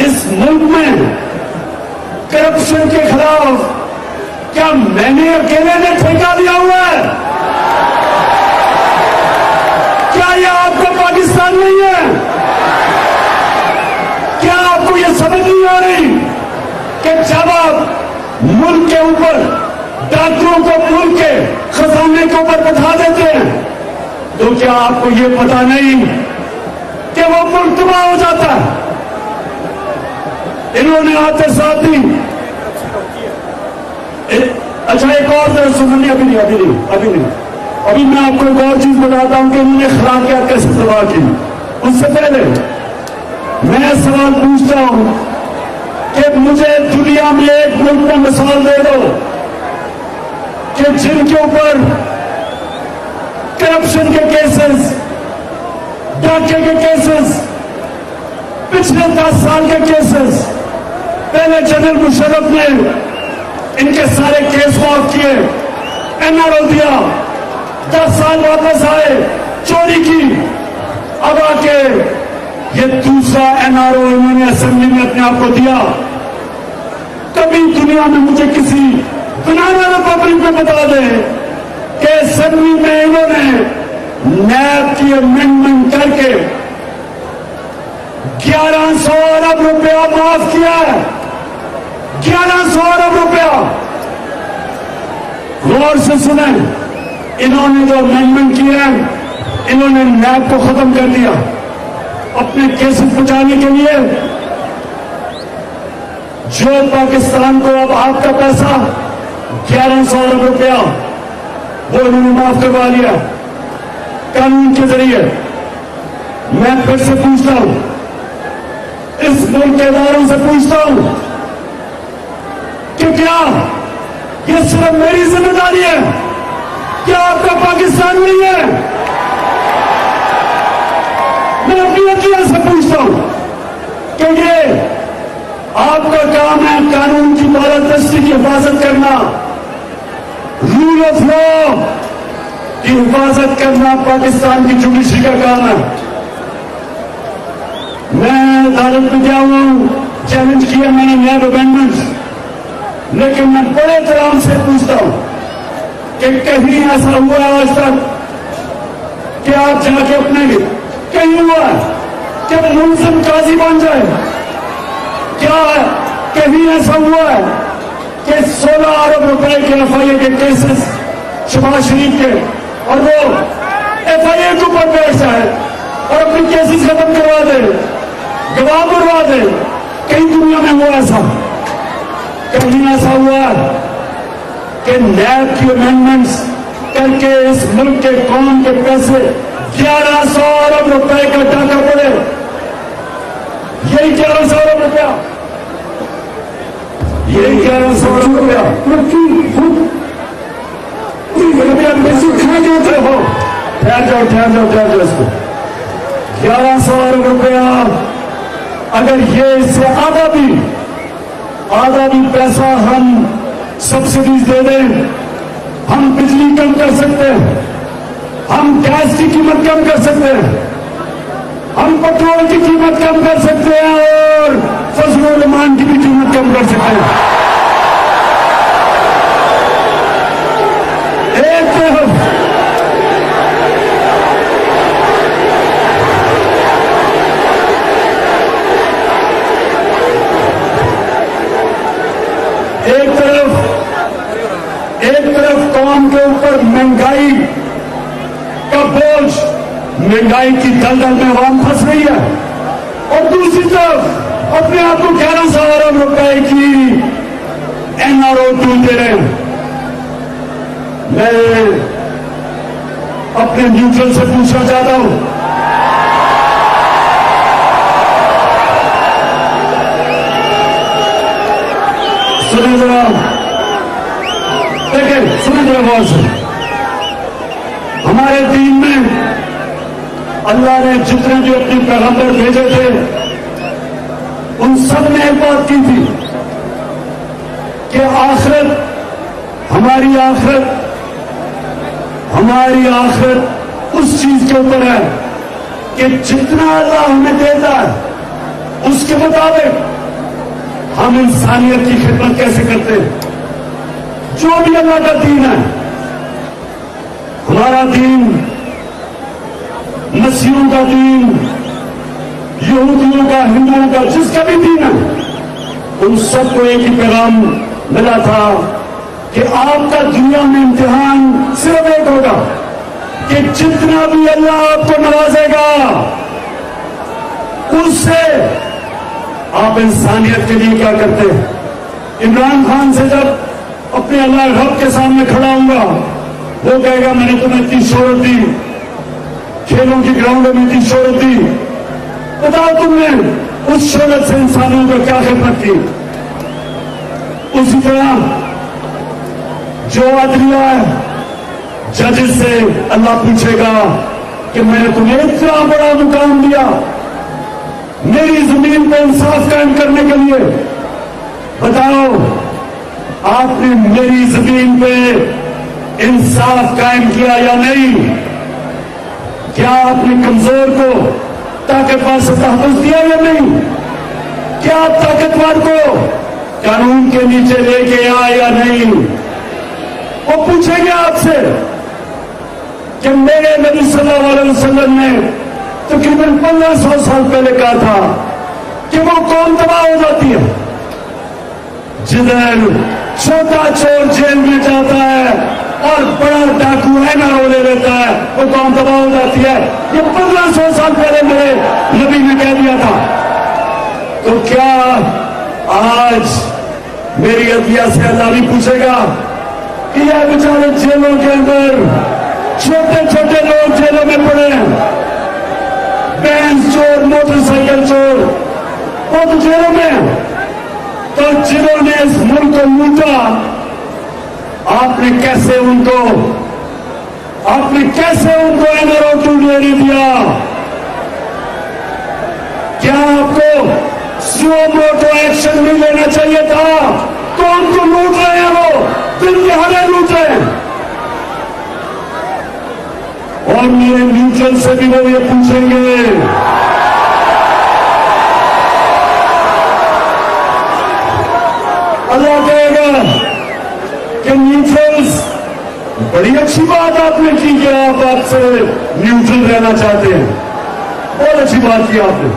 इस मुल्क में करप्शन के खिलाफ क्या मैंने अकेले ने ठेका लिया हुआ है? क्या यह आपका पाकिस्तान नहीं है? क्या आपको यह समझ नहीं आ रही कि जब आप मुल्क के ऊपर डाकुओं को मुल्क के खजाने के ऊपर बैठा देते हैं तो क्या आपको यह पता नहीं कि वो मुल्क तबाह हो जाता है? इन्होंने आते साथ ही अच्छा एक और सुनिए, अभी नहीं, अभी मैं आपको एक और चीज बताता हूं कि इन्होंने खिलाफियत कैसे तबाह की। उससे पहले मैं सवाल पूछता हूं कि मुझे दुनिया में एक मुल्क में मिसाल दे दो कि जिनके ऊपर करप्शन के केसेस, डाके के केसेस, पिछले 10 साल के केसेस, पहले जनरल मुशर्रफ ने इनके सारे केस माफ किए, एनआरओ दिया, 10 साल वापस आए, चोरी की, अब आके ये दूसरा एनआरओ इन्होंने असेंबली में अपने आप को दिया। कभी दुनिया में मुझे किसी बनाना रिपब्लिक में बता दे कि असेंबली में इन्होंने नैब की अमेंडमेंट करके 1100 अरब रुपया माफ किया है। 1100 अरब रुपया। गौर से सुने, इन्होंने जो अमेंडमेंट किया है, इन्होंने नैब को खत्म कर दिया अपने केसेस बचाने के लिए। जो पाकिस्तान को अब आपका पैसा 1100 अरब रुपया वो इन्होंने माफ करवा लिया कानून के जरिए। मैं फिर से पूछता हूं, इस मुल्क के इदारों से पूछता हूं कि क्या ये सिर्फ मेरी जिम्मेदारी है? क्या आपका पाकिस्तान नहीं है? मैं अपनी अकीदत से पूछता हूं कि ये आपका काम है कानून की बालादस्ती की हिफाजत करना, रूल ऑफ लॉ की हिफाजत करना पाकिस्तान की जुडिशरी का काम है। मैं अदालत में गया हूं, चैलेंज किया मैंने नैब अमेंडमेंट, लेकिन मैं बड़े एहतराम से पूछता हूं कि कहीं ऐसा हुआ है आज तक कि आप जाके अपने कहीं हुआ है कि मुलजिम काजी बन जाए? क्या कहीं ऐसा हुआ है कि 16 अरब रुपए के एफआईए के केसेस शहबाज शरीफ के और वो एफआईए के ऊपर बैठ जाए और अपनी केसेस खत्म करवा दे, गवाह करवा दे? कहीं दुनिया में हुआ ऐसा? कहीं ऐसा हुआ कि नैब की अमेंडमेंट्स करके इस मुल्क के कौम के पैसे 1100 अरब रुपए का टाका पड़े? यही 1100 अरब रुपया, यही 1100 अरब रुपया ठहर जाओ इसको। 1100 अरब रुपया, अगर ये इससे आधा भी पैसा हम सब्सिडीज दे दें, हम बिजली कम कर सकते हैं, हम गैस की कीमत कम कर सकते हैं, हम पेट्रोल की कीमत कम कर सकते हैं और फसलों लमान की भी कीमत कम कर सकते हैं। عوام کے اوپر مہنگائی کا بوجھ، مہنگائی کی دلدل میں عوام پھنس رہی ہے، اور دوسری طرف اپنے آپ کو 1100 ارب روپے کی NRO دے رہے ہیں۔ میں اپنے نیوٹرل سے پوچھنا چاہتا ہوں، سنیں ذرا، دیکھیں سنیں ذرا غور سے، ہمارے دین میں اللہ نے جتنے جو اپنے پیغمبر بھیجے تھے ان سب نے ایک بات کی تھی کہ آخرت، ہماری آخرت اس چیز کے اوپر ہے کہ جتنا اللہ ہمیں دیتا ہے اس کے مطابق ہم انسانیت کی خدمت کیسے کرتے ہیں۔ جو بھی اللہ کا دین ہے، ہمارا دین، مسیحیوں کا دین، یہودیوں کا، ہندوؤں کا، جس کا بھی دین ہے، ان سب کو ایک ہی پیغام ملا تھا کہ آپ کا دنیا میں امتحان صرف ایک ہوگا کہ جتنا بھی اللہ آپ کو نوازے گا اس سے آپ انسانیت کے لیے کیا کرتے ہیں۔ عمران خان سے جب اپنے اللہ رب کے سامنے کھڑا ہوں گا، وہ کہے گا میں نے تمہیں اتنی شہرت دی، کھیلوں کی گراؤنڈوں میں اتنی شہرت دی، بتاؤ تم نے اس شہرت سے انسانوں کو کیا خدمت کی۔ اسی طرح جو عدلیہ ہے، ججز سے اللہ پوچھے گا کہ میں نے تمہیں اتنا بڑا مقام دیا میری زمین پہ انصاف قائم کرنے کے لیے، بتاؤ آپ نے میری زمین پہ انصاف قائم کیا یا نہیں؟ کیا آپ نے کمزور کو طاقتور سے تحفظ دیا یا نہیں؟ کیا آپ طاقتور کو قانون کے نیچے لے کے آئے یا نہیں؟ وہ پوچھیں گے آپ سے کہ میرے نبی صلی اللہ علیہ وسلم نے تقریباً 1500 سال پہلے کہا تھا کہ وہ قوم تباہ ہو جاتی ہے جدھر چھوٹا چور جیل میں جاتا ہے اور بڑا ڈاکو NRO لے لیتا ہے، وہ قوم تباہ ہو جاتی ہے۔ یہ 1500 سال پہلے میرے نبی نے کہہ دیا تھا۔ تو کیا آج میری عدلیہ سے اللہ بھی پوچھے گا کہ یہ بیچارے جیلوں کے اندر چھوٹے چھوٹے لوگ جیلوں میں پڑے ہیں، بینز چور، موٹر سائیکل چور، وہ تو جیلوں میں ہیں، تو جنہوں نے اس ملک کو لوٹا آپ نے کیسے ان کو NRO نہیں دیا؟ کیا آپ کو سو موٹو ایکشن نہیں لینا چاہیے تھا؟ تو ان کو لوٹ رہے ہیں، وہ دن دہاڑے لوٹ رہے ہیں۔ اور میرے نیوٹرل سے بھی وہ یہ پوچھیں گے، اللہ کہے گا کہ نیوٹرلز، بڑی اچھی بات آپ نے کی کہ آپ سے نیوٹرل رہنا چاہتے ہیں، بہت اچھی بات کی آپ نے،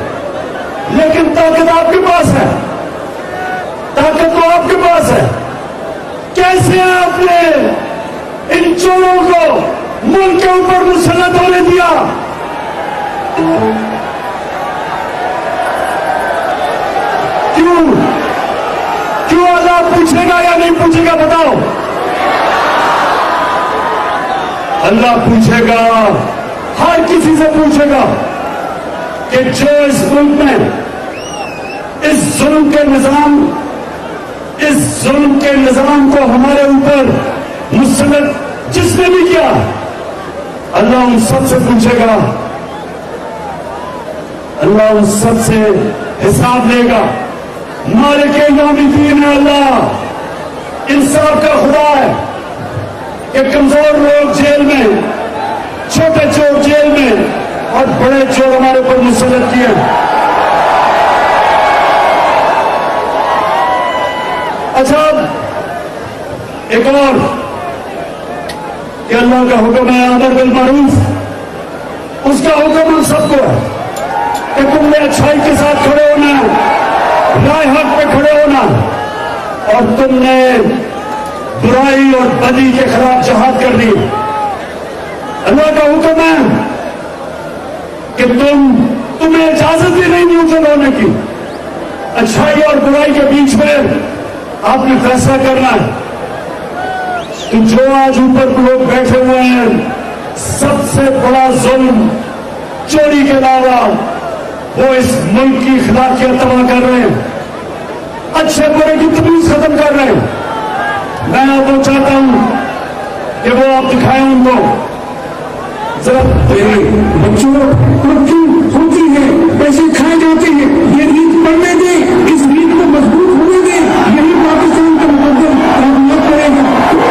لیکن طاقت آپ کے پاس ہے، طاقت تو آپ کے پاس ہے، کیسے آپ نے ان چوروں کو ملک کے اوپر مسلط ہونے دیا؟ کیوں اللہ پوچھے گا یا نہیں پوچھے گا؟ بتاؤ۔ اللہ پوچھے گا، ہر کسی سے پوچھے گا کہ جو اس ملک میں اس ظلم کے نظام کو ہمارے اوپر مسلط جس نے بھی کیا، اللہ ان سب سے پوچھے گا، اللہ ان سب سے حساب لے گا۔ مالک یوم الدین ہے اللہ، انصاف کا خدا ہے کہ کمزور لوگ جیل میں، چھوٹے چور جیل میں، اور بڑے چور ہمارے اوپر مسلط کیے۔ اچھا، ایک اور کہ اللہ کا حکم ہے امر بالمعروف، اس کا حکم ہم سب کو ہے کہ تم نے اچھائی کے ساتھ کھڑے ہونا ہے، رائے حق پہ کھڑے ہونا، اور تم نے برائی اور بدی کے خلاف جہاد کرنی ہے. اللہ کا حکم ہے کہ تمہیں اجازت بھی نہیں دی اسے ہونے کی. اچھائی اور برائی کے بیچ میں آپ نے فیصلہ کرنا ہے. کہ جو آج اوپر لوگ بیٹھے ہوئے ہیں, سب سے بڑا ظلم چوری کے علاوہ وہ اس ملک کی اخلاقیات تباہ کر رہے ہیں, اچھے برے کی تمیز ختم کر رہے ہیں. میں آپ کو چاہتا ہوں کہ وہ آپ دکھائیں ان کو. ذرا بچوں ہوتی ہے, پیسے کھائے جاتے ہیں, یہ ریت پڑھنے دیں, اس ریت کو مضبوط ہونے دیں, یہی پاکستان کا مقدم کامیاب کرے گا.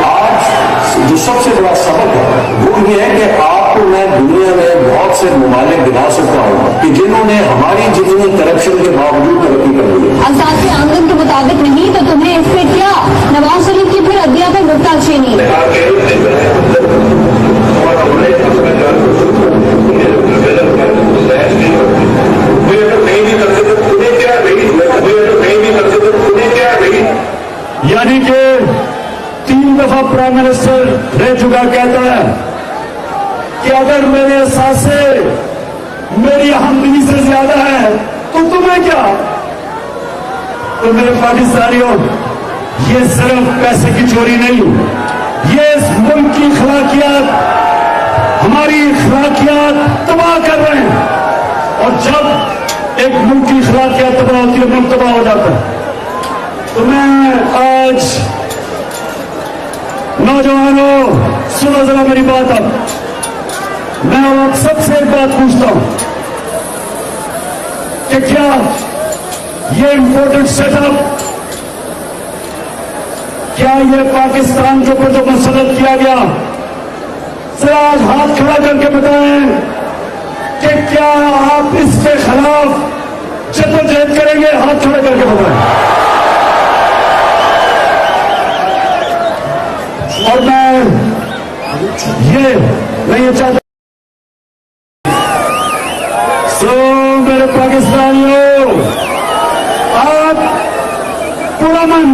آج جو سب سے بڑا سبق ہے وہ یہ ہے کہ آپ کو میں دنیا میں بہت سے ممالک گنا سکتا ہوں کہ جنہوں نے ہماری جتنی کرپشن کے باوجود ترقی کر لی ہے. اساسی آمدن کے مطابق نہیں تو تمہیں اس سے کیا؟ نواز شریف کی پھر عدلیہ پر نکتہ چینی. یعنی کہ 3 دفعہ پرائم منسٹر رہ چکا کہتا ہے کہ اگر میرے اثاثے میری آمدنی سے زیادہ ہے تو تمہیں کیا. تو میرے پاکستانیوں, یہ صرف پیسے کی چوری نہیں, یہ اس ملک کی اخلاقیات, ہماری اخلاقیات تباہ کر رہے ہیں. اور جب ایک ملک کی اخلاقیات تباہ ہوتی ہے, ملک تباہ ہو جاتا ہے. تو میں آج نوجوانوں سنو ذرا میری بات. اب میں آپ سب سے ایک بات پوچھتا ہوں کہ کیا یہ امپورٹنٹ سیٹ اپ, کیا یہ پاکستان کے اوپر جو مسلط کیا گیا, ذرا آج ہاتھ کھڑا کر کے بتائیں کہ کیا آپ اس کے خلاف جدوجہد کریں گے؟ ہاتھ کھڑا کر کے بتائیں. اور میں یہ چاہتا میرے پاکستانیوں, آپ پرامن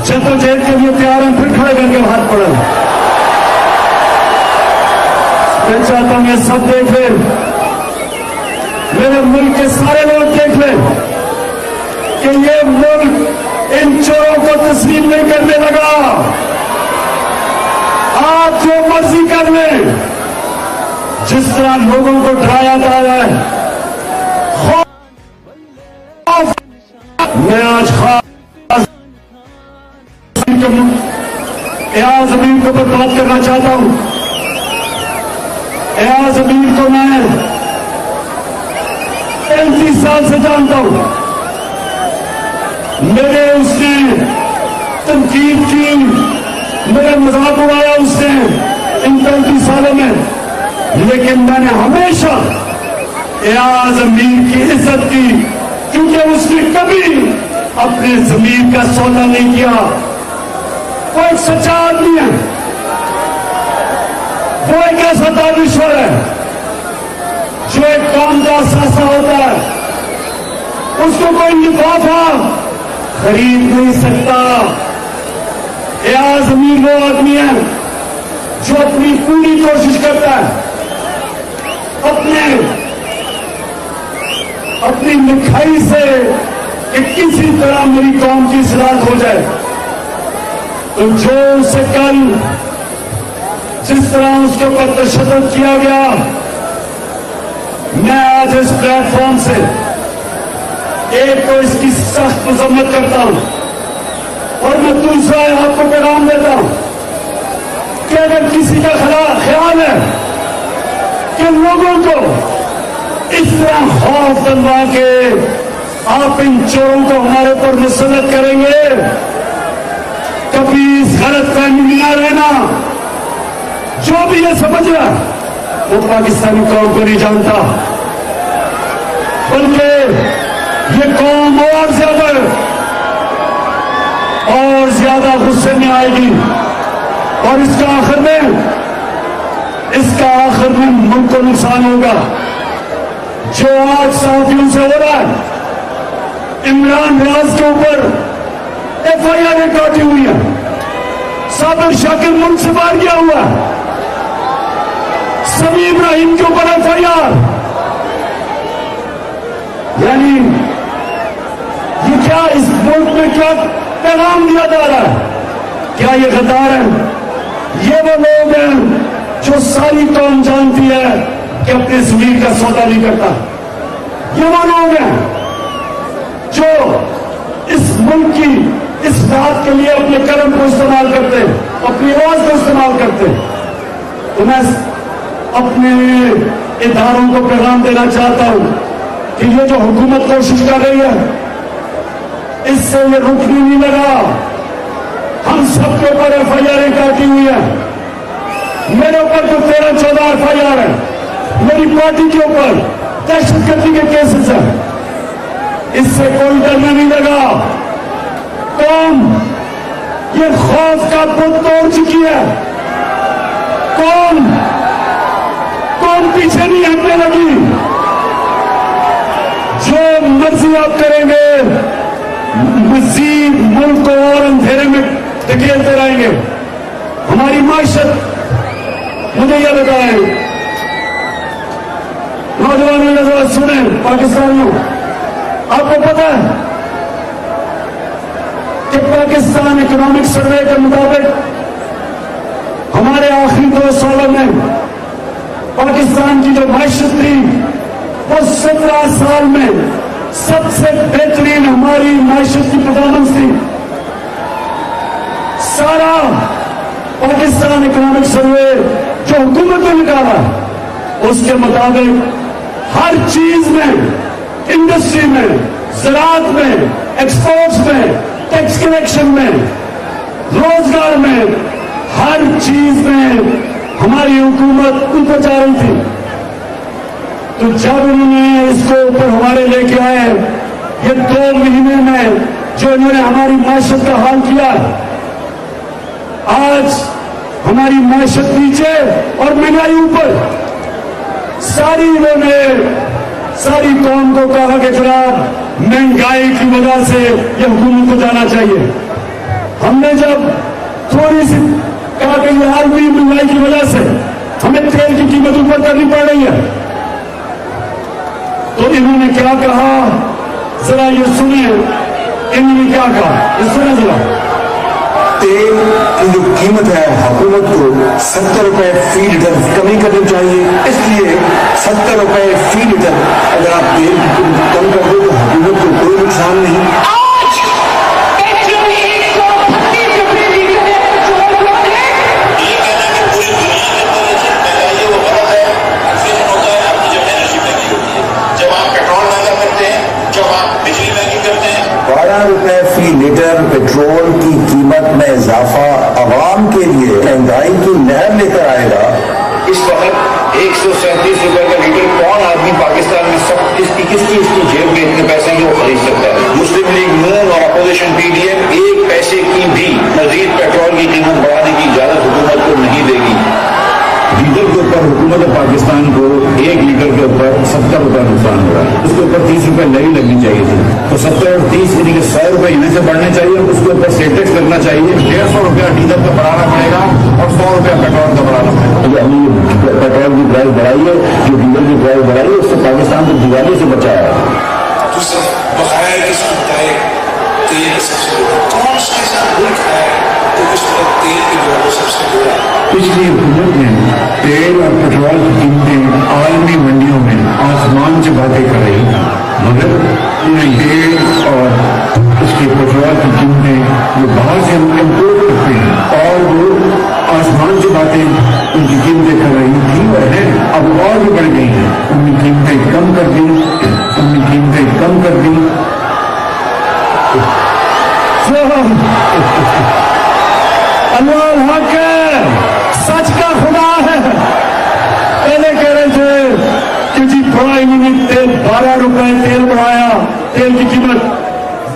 جدوجہد کے لیے تیار ہیں؟ پھر کھڑے کر کے ہاتھ پڑھیں. میں چاہتا ہوں یہ سب دیکھ لیں, میرے ملک کے سارے لوگ دیکھ لیں کہ یہ ملک ان چوروں کو تسلیم نہیں کرنے لگا. آپ جو مرضی کر لیں, جس طرح لوگوں کو ڈرایا جا رہا ہے, میں آج خاص ایاز امین کے اوپر بات کرنا چاہتا ہوں. ایاز امین کو میں 35 سال سے جانتا ہوں. میرے اس نے تنقید کی, میرے مذاق اڑایا اس نے ان 35 سالوں میں, لیکن میں نے ہمیشہ ایاز امین کی عزت کی, کیونکہ اس نے کبھی اپنے زمین کا سودا نہیں کیا. وہ ایک سچا آدمی ہے, وہ ایک ایسا دانشور ہے جو ایک قوم کا اثاثہ ہوتا ہے, اس کو کوئی لفافہ خرید نہیں سکتا. ایاز امین وہ آدمی ہے جو اپنی پوری کوشش کرتا ہے اپنی لکھائی سے کہ کسی طرح میری قوم کی اصلاح ہو جائے. تو جو اسے کل جس طرح اس کے اوپر تشدد کیا گیا, میں آج اس پلیٹ فارم سے ایک تو اس کی سخت مذمت کرتا ہوں, اور میں دوسرا آپ کو پیغام دیتا ہوں کہ اگر کسی کا خیال ہے کہ لوگوں کو اس طرح خوف دلوا کے آپ ان چوروں کو ہمارے اوپر مسلط کریں گے, کبھی اس غلط فہمی میں نہ رہنا. جو بھی یہ سمجھ رہا وہ پاکستانی قوم کو نہیں جانتا, بلکہ یہ قوم اور زیادہ غصے میں آئے گی, اور اس کا آخر میں ملک کو نقصان ہوگا. جو آج صحافیوں سے ہو رہا ہے, عمران ریاض کے اوپر FIR کاٹی ہوئی ہے, साबिर शाकिर मुल्क से बाहर गया हुआ है, समी इब्राहिम के ऊपर FIR। यानी ये क्या, इस मुल्क में क्या पैगाम दिया जा रहा है? क्या ये गद्दार है? ये वो लोग हैं जो सारी कौम जानती है कि अपने ज़मीर का सौदा नहीं करता। ये वो लोग हैं जो इस मुल्क की इस बात के लिए अपने कलम को इस्तेमाल करते हैं, अपनी आवाज को इस्तेमाल करते हैं। तो मैं अपने इदारों को पैगाम देना चाहता हूं कि ये जो हुकूमत कोशिश कर रही है, इससे ये रुकनी नहीं लगा। हम सबके ऊपर FIR काटी हुई है। मेरे ऊपर तो 13-14 FIR है, मेरी पार्टी के ऊपर दहशतगर्दी के केसेस हैं। इससे कोई डरना नहीं लगा। कौम ये खौफ का बुत तोड़ चुकी है। कौम पीछे नहीं हटने लगी। जो मर्जी आप करेंगे, मजीद मुल्क को और अंधेरे में धकेलते रहेंगे। हमारी माशत, मुझे यह बताएं नौजवानों ने, जरा सुने पाकिस्तानियों, आपको पता है कि पाकिस्तान इकोनॉमिक सर्वे के मुताबिक हमारे आखिरी 2 सालों में पाकिस्तान की जो माशत थी वो 17 साल में सबसे बेहतरीन हमारी माशत की परफॉर्मेंस थी। सारा पाकिस्तान इकोनॉमिक सर्वे जो हुकूमत ने निकाला, उसके मुताबिक हर चीज में, इंडस्ट्री में, ज़राअत में, एक्सपोर्ट्स में, टैक्स कलेक्शन में, रोजगार में, हर चीज में हमारी हुकूमत ऊपर जा रही थी। तो जब उन्होंने इसको ऊपर हमारे लेके आए, ये 2 महीने में जो इन्होंने हमारी माशत का हाल किया, आज हमारी माशत नीचे और महंगाई ऊपर। सारी कौम को कहा कि जनाब महंगाई की वजह से ये हुकूमत को जाना चाहिए। हमने जब थोड़ी सी कहा कि ये आलमी महंगाई की वजह से हमें तेल की कीमत ऊपर करनी पड़ रही है, तो इन्होंने क्या कहा, जरा ये सुनिए इन्होंने क्या कहा, ये सुनिए जरा। तेल की जो कीमत है, हुकूमत को 70 रुपए फी लीटर कमी करनी चाहिए। इसलिए 70 रुपए फी लीटर अगर आप तेल की कीमत कम कर दो तो हुकूमत को कोई नुकसान नहीं। ₹12 फी लीटर पेट्रोल की कीमत में इजाफा आवाम के लिए महंगाई की लहर लेकर आएगा। इस वक्त 137 रुपए का लीटर कौन आदमी पाकिस्तान में सब किसकी जेब में इतने पैसे की वो खरीद सकता है? मुस्लिम लीग नून और अपोजिशन PDM 1 पैसे की भी मजीद पेट्रोल की कीमत बढ़ाने की इजाजत हुकूमत को नहीं देगी। डीजल के ऊपर हुकूमत पाकिस्तान को 1 लीटर के ऊपर 70 रुपए नुकसान हो रहा है। उसके ऊपर 30 रुपए लगी लगनी चाहिए थी, तो 70 और 30 यानी कि 100 रुपए इन्हें से बढ़ने चाहिए और उसके ऊपर सेल टैक्स लगना चाहिए। 150 रुपया डीजल का बढ़ाना पड़ेगा और 100 रुपया पेट्रोल का बढ़ाना पड़ेगा। हमने पेट्रोल की प्राइस बढ़ाई है, जो डीजल की प्राइस बढ़ाई है, उससे पाकिस्तान को दिवाली से बचाया है। तो सिर्फ बकाया किस्म है तेल सबसे कौन सा ऐसा मुल्क है तो इस वक्त तेल की जो है सबसे बड़ा। पिछली हुकूमत ने तेल और पेट्रोल की कीमतें आलमी मंडियों में आसमान से बातें कर रही थी, मगर तेल और उसके पेट्रोल की कीमतें जो बाहर से हम इम्पोर्ट करते हैं और वो आसमान से बातें उनकी कीमतें कर रही थी और हैं, अब और भी बढ़ गई हैं। उनकी कीमतें कम कर दी, अल्लाह हक है, सच का खुदा है। पहले कह रहे थे कि जी बड़ा इन्होंने तेल 12 रुपए तेल बढ़ाया, तेल की कीमत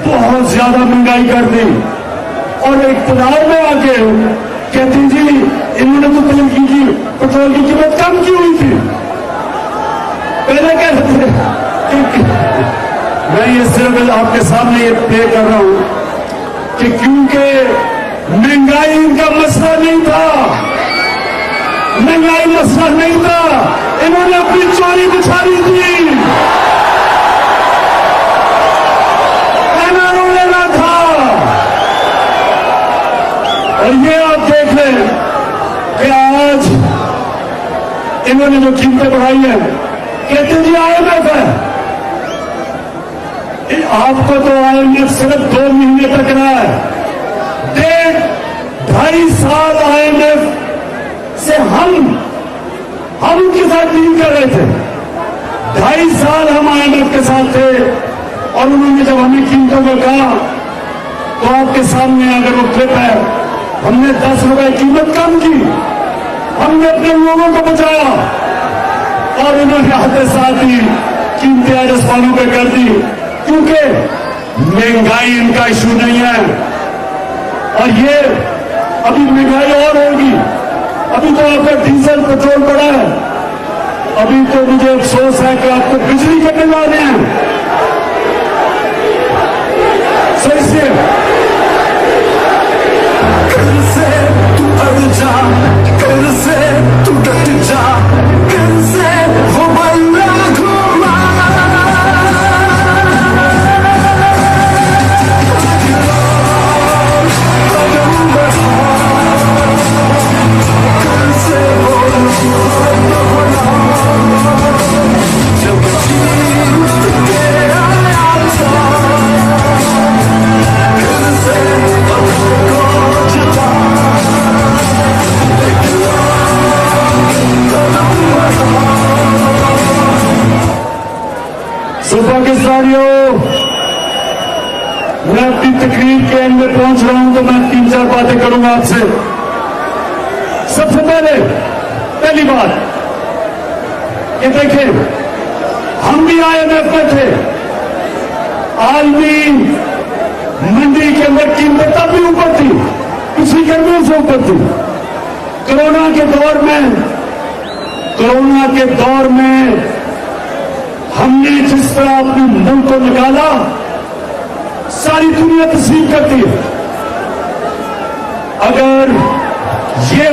बहुत ज्यादा महंगाई कर दी, और इक़्तिदार में आके कहती जी इन्होंने तो तेल की पेट्रोल की कीमत कम की हुई थी। पहले कह रहे थे कि मैं ये सिर्फ आपके सामने ये प्ले कर रहा हूं कि क्योंकि महंगाई इनका मसला नहीं था, महंगाई मसला नहीं था, इन्होंने अपनी चोरी बिछारी थी, इन्होंने लेना था। और ये आप देख लें कि आज इन्होंने जो कीमतें बढ़ाई हैं, कहते जी IMF है, आपको तो IMF सिर्फ 2 महीने तक रहा है, 1.5 साल IMF से हम उनके साथ डील कर रहे थे, 2.5 साल हम IMF के साथ थे। और उन्होंने जब हमें कीमतों को कहा तो आपके सामने अगर वो क्लिप है, हमने 10 रुपए कीमत कम की, हमने अपने लोगों को बचाया, और इन्होंने आते साथ ही कीमतें आज आसमानों पे कर दी, क्योंकि महंगाई इनका इशू नहीं है। और ये अभी महंगाई और होगी, अभी तो आपका डीजल पेट्रोल बढ़ा है, अभी तो मुझे अफसोस है कि आपको बिजली के बिल आ रहे हैं। सही से कर से तू अड़ जा, कर से तू डट जा, कर से वो बल्ला घुमा। कर से वो जब जीत के आया था, कर से को जिता। सो पाकिस्तानियों, मैं अपनी तकरीर के एंड में पहुंच रहा हूं, तो मैं 3-4 बातें करूंगा आपसे। सबसे पहली बात ये देखें, हम भी IMF में थे, आलमी मंडी के अंदर कीमतें तब भी ऊपर थी, पिछली गर्मियों से ऊपर थी। कोरोना के दौर में हमने जिस तरह अपने मुल्क को निकाला, सारी दुनिया तस्लीम करती है। अगर ये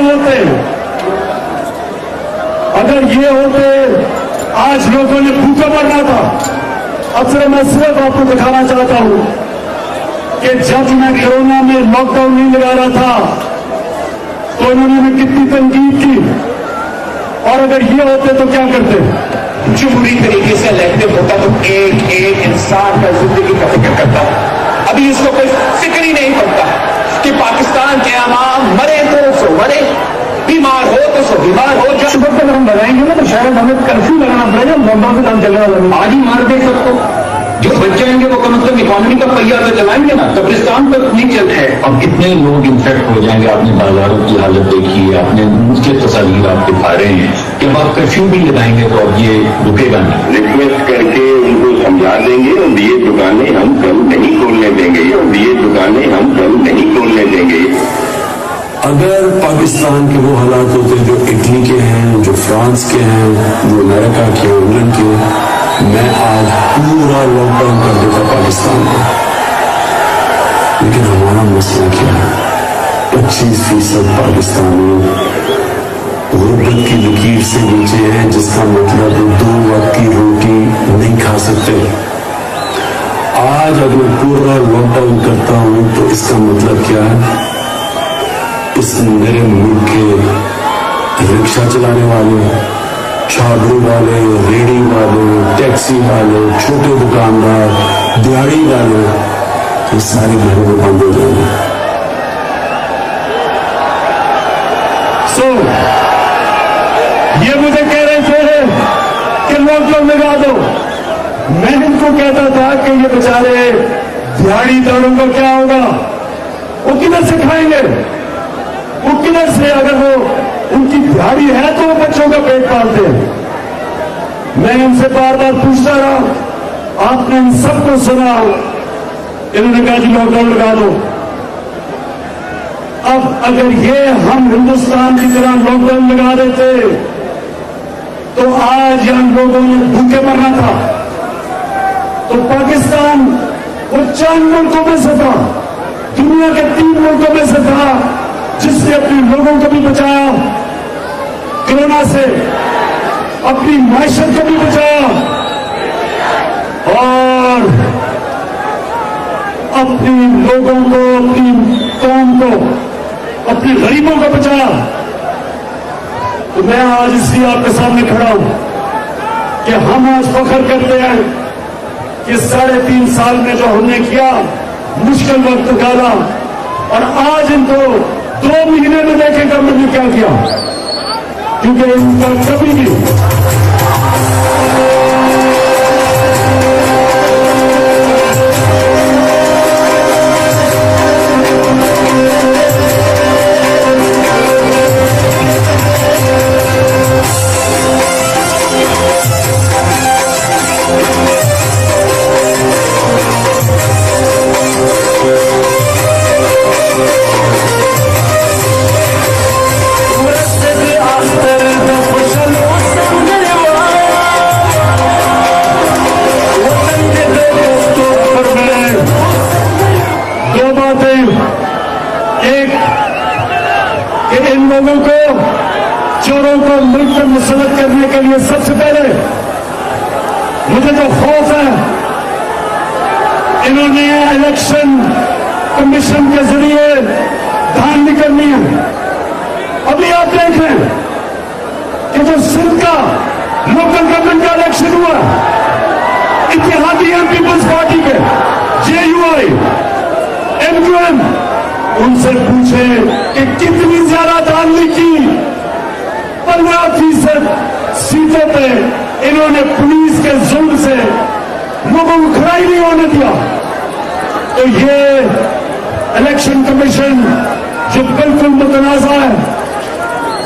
होते आज लोगों ने भूखा मरना था। अब मैं सिर्फ आपको दिखाना चाहता हूं कि जब मैं कोरोना में लॉकडाउन नहीं लगा रहा था तो उन्होंने हमें कितनी तनकीद की, और अगर ये होते तो क्या करते। जो बुरी तरीके से इलेक्टिव होता तो एक इंसान का जिंदगी का फिक्र करता। अभी इसको कोई फिक्र ही नहीं पड़ता कि पाकिस्तान के आवाम मरे तो सो मरे, बीमार हो तो सो बीमार हो। जब सुबह तक हम लगाएंगे ना तो शायद हमें कर्फ्यू लगाना पड़ेगा, लॉकडाउन का काम चलने वाला आज ही मार दे सबको। जो बच जाएंगे वो कम से कम इकोनॉमी का पहिया तो चलाएंगे ना, कब्रिस्तान पर नहीं चलते हैं। अब कितने लोग इन्फेक्ट हो जाएंगे, आपने बाजारों की हालत देखी है, आपने मुख्य तस्वीर आप दिखा रहे हैं कि अब आप कर्फ्यू भी लगाएंगे तो अब ये रुकेगा नहीं। रिक्वेस्ट करके उनको समझा देंगे और ये दुकानें हम कल नहीं खोलने देंगे, और ये दुकानें हम कल नहीं खोलने देंगे। अगर पाकिस्तान के वो हालात होते जो इटली के हैं, जो फ्रांस के हैं, जो अमेरिका के, इंग्लैंड के, मैं आज पूरा लॉकडाउन कर देता पाकिस्तान को। लेकिन हमारा मसला क्या है, 25% पाकिस्तानी गुर्बत की लकीर से नीचे हैं, जिसका मतलब 2 वक्त की रोटी नहीं खा सकते। आज अगर मैं पूरा लॉकडाउन करता हूं तो इसका मतलब क्या है, इस मेरे मुल्क के रिक्शा चलाने वाले, छाबरू वाले, रेडी वाले, टैक्सी वाले, छोटे दुकानदार, दिहाड़ी वाले, ये सारे घरों में बंद हो जाएंगे। ये मुझे कह रहे थे कि लॉकडाउन लगा दो, मैं इनको कहता था कि ये बेचारे दिहाड़ीदारों का क्या होगा, वो किधर से खाएंगे, वो किधर से, अगर वो उनकी दिहाड़ी है तो वो बच्चों का पेट पालते हैं। मैं इनसे बार बार पूछता रहा, आपने इन सबको सुना, इन्होंने कहा जी लॉकडाउन लगा दो। अब अगर ये हम हिंदुस्तान की तरह लॉकडाउन लगा देते तो आज हम लोगों ने भूखे मरना था। तो पाकिस्तान वो 4 मुल्कों में से था दुनिया के 3 मुल्कों में से था जिसने अपने लोगों को भी बचाया कोरोना से, अपनी माइशत को भी बचाया और अपने लोगों को, अपनी कौम को, अपने गरीबों को बचाया। तो मैं आज इसलिए आपके सामने खड़ा हूं कि हम आज फख्र करते हैं कि 3.5 साल में जो हमने किया, मुश्किल वक्त निकाला, और आज इनको 2 महीने में देखें गवर्नमेंट ने क्या किया, क्योंकि इनका कभी भी लोगों को, चोरों को मुल्क में मुसल्लत करने के लिए सबसे पहले मुझे जो खौफ है, इन्होंने इलेक्शन कमीशन के जरिए धांधली करनी है। अभी आप देख रहे हैं कि जो सिंध का लोकल गवर्नमेंट का इलेक्शन हुआ, इत्तेहादी पीपल्स पार्टी के JUI, MQM, उनसे पूछे कि कितनी ज्यादा धांधली की। 15% सीटों पे इन्होंने पुलिस के जुल्म से लोगों को खड़ा ही नहीं होने दिया। तो ये इलेक्शन कमीशन जो बिल्कुल मुतनाज़ा है,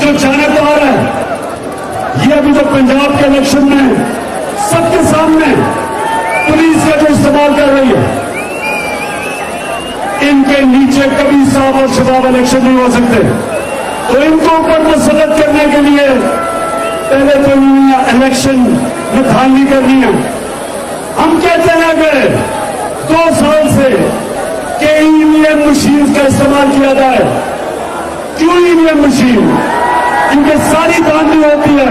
जो जानबदार है, ये अभी तो पंजाब के इलेक्शन में सबके सामने पुलिस का जो इस्तेमाल कर रही है, इनके नीचे कभी साहब और शबाब इलेक्शन नहीं हो सकते। तो इनको ऊपर मुसल्लत करने के लिए पहले तो इन्होंने इलेक्शन में धांधली करनी है। हम कहते हैं गए 2 साल से कि EVM मशीन का इस्तेमाल किया जाए। क्यों EVM मशीन? क्योंकि सारी धांधली होती है,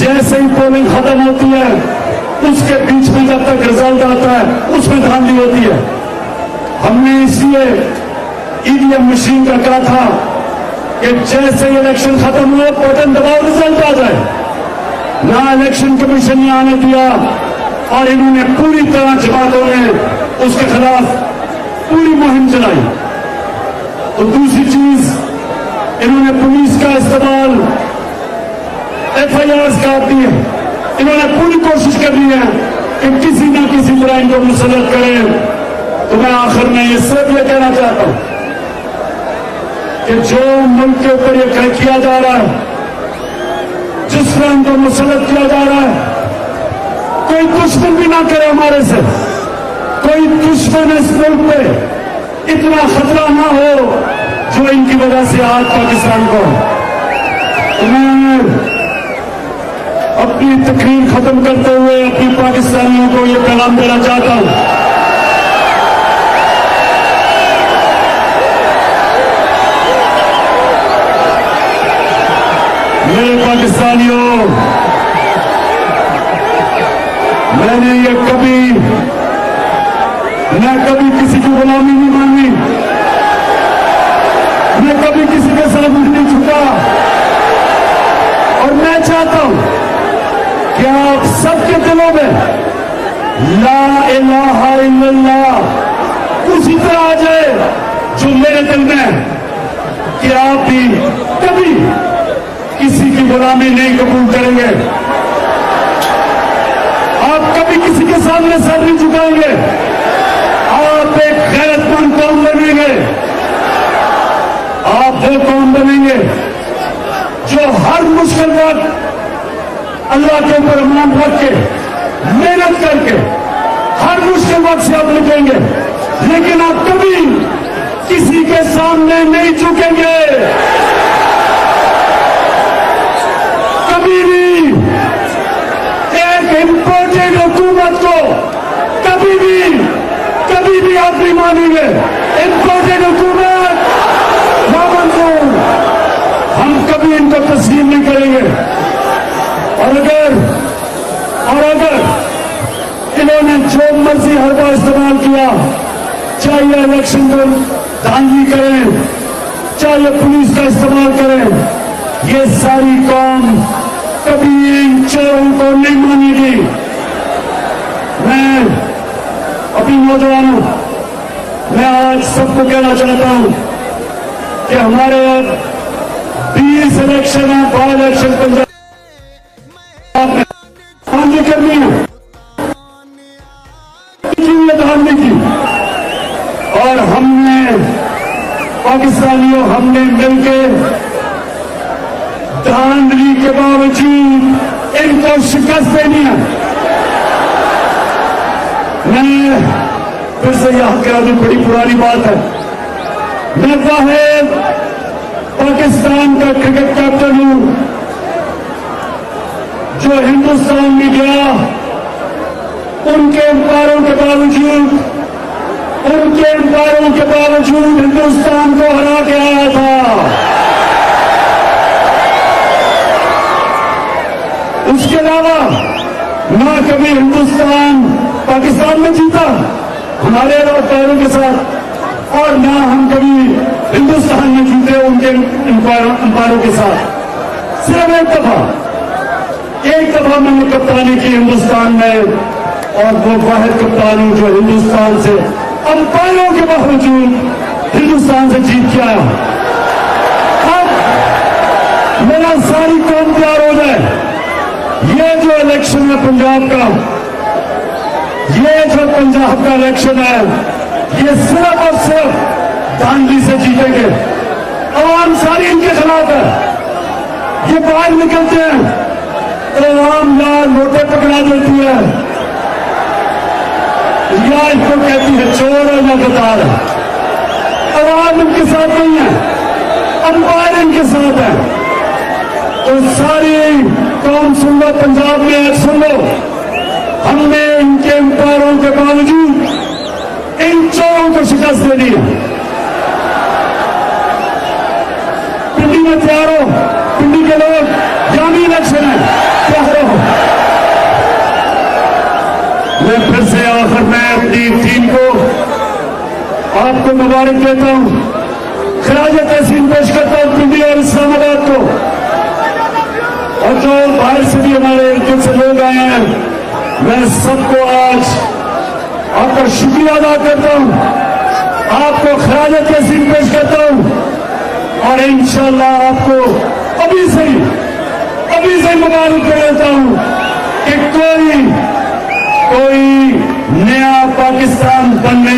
जैसे ही पोलिंग खत्म होती है उसके बीच में जब तक रिजल्ट आता है उसमें धांधली होती है। हमने इसलिए EVM मशीन का कहा था कि जैसे ही इलेक्शन खत्म हुआ बटन दबाओ, रिजल्ट आ जाए। ना इलेक्शन कमीशन ने आने दिया और इन्होंने पूरी तरह जमातों ने उसके खिलाफ पूरी मुहिम चलाई। तो दूसरी चीज, इन्होंने पुलिस का इस्तेमाल FIRs का दी है। इन्होंने पूरी कोशिश कर दी है कि किसी न किसी तरह इनको मुसल्लत करें। तो मैं आखिर में ये सिर्फ ये कहना चाहता हूं कि जो मुल्क के ऊपर ये किया जा रहा है, जिस पर इनको मुसल्लत किया जा रहा है, कोई दुश्मन भी ना करे हमारे से, कोई दुश्मन इस मुल्क पे इतना खतरा ना हो जो इनकी वजह से आज पाकिस्तान को। तो मैं अपनी तकरीर खत्म करते हुए अपनी पाकिस्तानियों को ये पैगाम देना चाहता हूं। मेरे पाकिस्तानियों, मैंने ये मैं कभी किसी की गुलामी नहीं मांगी, मैं कभी किसी के साथ नहीं झुका, और मैं चाहता हूं कि आप सबके दिलों में ला इलाहा इल्लल्लाह उसी तरह आ जाए जो मेरे दिल में है, कि आप भी कभी किसी की गुलामी नहीं कबूल करेंगे, आप कभी किसी के सामने सर नहीं झुकाएंगे, आप एक गैरतमंद कौम बनेंगे, आप वो कौम बनेंगे जो हर मुश्किल वक्त अल्लाह के ऊपर ईमान रख के मेहनत करके हर मुश्किल वक्त से आप निकलेंगे, लेकिन आप कभी किसी के सामने नहीं झुकेंगे, कभी भी एक इम्पोर्टेड हुकूमत को कभी कभी भी आप नहीं मानेंगे। इम्पोर्टेड हुकूमत नामंजूर, हम कभी इनको तस्लीम नहीं करेंगे। और अगर इन्होंने जो मर्जी हरबा इस्तेमाल किया, चाहे इलेक्शन में धांधली करें, चाहे पुलिस का इस्तेमाल करें, ये सारी कौम कभी इन चोरों को नहीं मानेगी। मैं अपनी नौजवानों, मैं आज सबको कहना चाहता हूं कि हमारे 20 इलेक्शन है, 12 इलेक्शन पंजाब में धांधली करनी है, धांधली की। और हमने पाकिस्तानियों, हमने मिलकर धांधली के बावजूद इनको शिकस्त देनी है। मैं फिर से यहां कह दूं, बड़ी पुरानी बात है, मैं वाहिद पाकिस्तान का क्रिकेट कैप्टन हूं जो हिंदुस्तान में गया, उनके एम्पायरों के बावजूद हिंदुस्तान को हरा के आया था। उसके अलावा ना कभी हिंदुस्तान पाकिस्तान में जीता हमारे एम्पायरों के साथ, और ना हम कभी हिंदुस्तान में जीते उनके एम्पायरों के साथ। सिर्फ एक दफा मैंने कप्तानी की हिंदुस्तान में, और वो वाहिद कप्तान हूं जो हिंदुस्तान से अंपायरों के बावजूद हिंदुस्तान से जीत के आया। अब मेरा सारी कौम तैयार हो जाए। ये जो इलेक्शन है पंजाब का, ये जो पंजाब का इलेक्शन है, ये सिर्फ और सिर्फ धांधली से जीतेंगे। आवाम सारी इनके खिलाफ है। ये बाहर निकलते हैं तो आवाम लाल नोटे पकड़ा देती है, या इसको कहती है चोर है या गद्दार है। आवाम इनके साथ नहीं है, अंपायर इनके साथ है। तो सारी कौम सुन लो, पंजाब में आज सुन लो, हमने इनके अंपायरों के बावजूद इन चोरों को शिकस्त देनी है। पिंडी में तैयार हो, पिंडी के लोग, जामी इलेक्शन है, तैयार हो। मैं फिर से आखिर में अपनी टीम को आपको मुबारक देता हूं, खराज तहसीन पेश करता हूं पिंडी और इस्लामाबाद को, और जो बाहर से भी हमारे इलाके से लोग आए हैं, मैं सबको आज आपका शुक्रिया अदा करता हूं, आपको खराज तहसीन पेश करता हूं, और इंशाअल्लाह आपको अभी से मुबारक कर देता हूं कि कोई नया पाकिस्तान बनने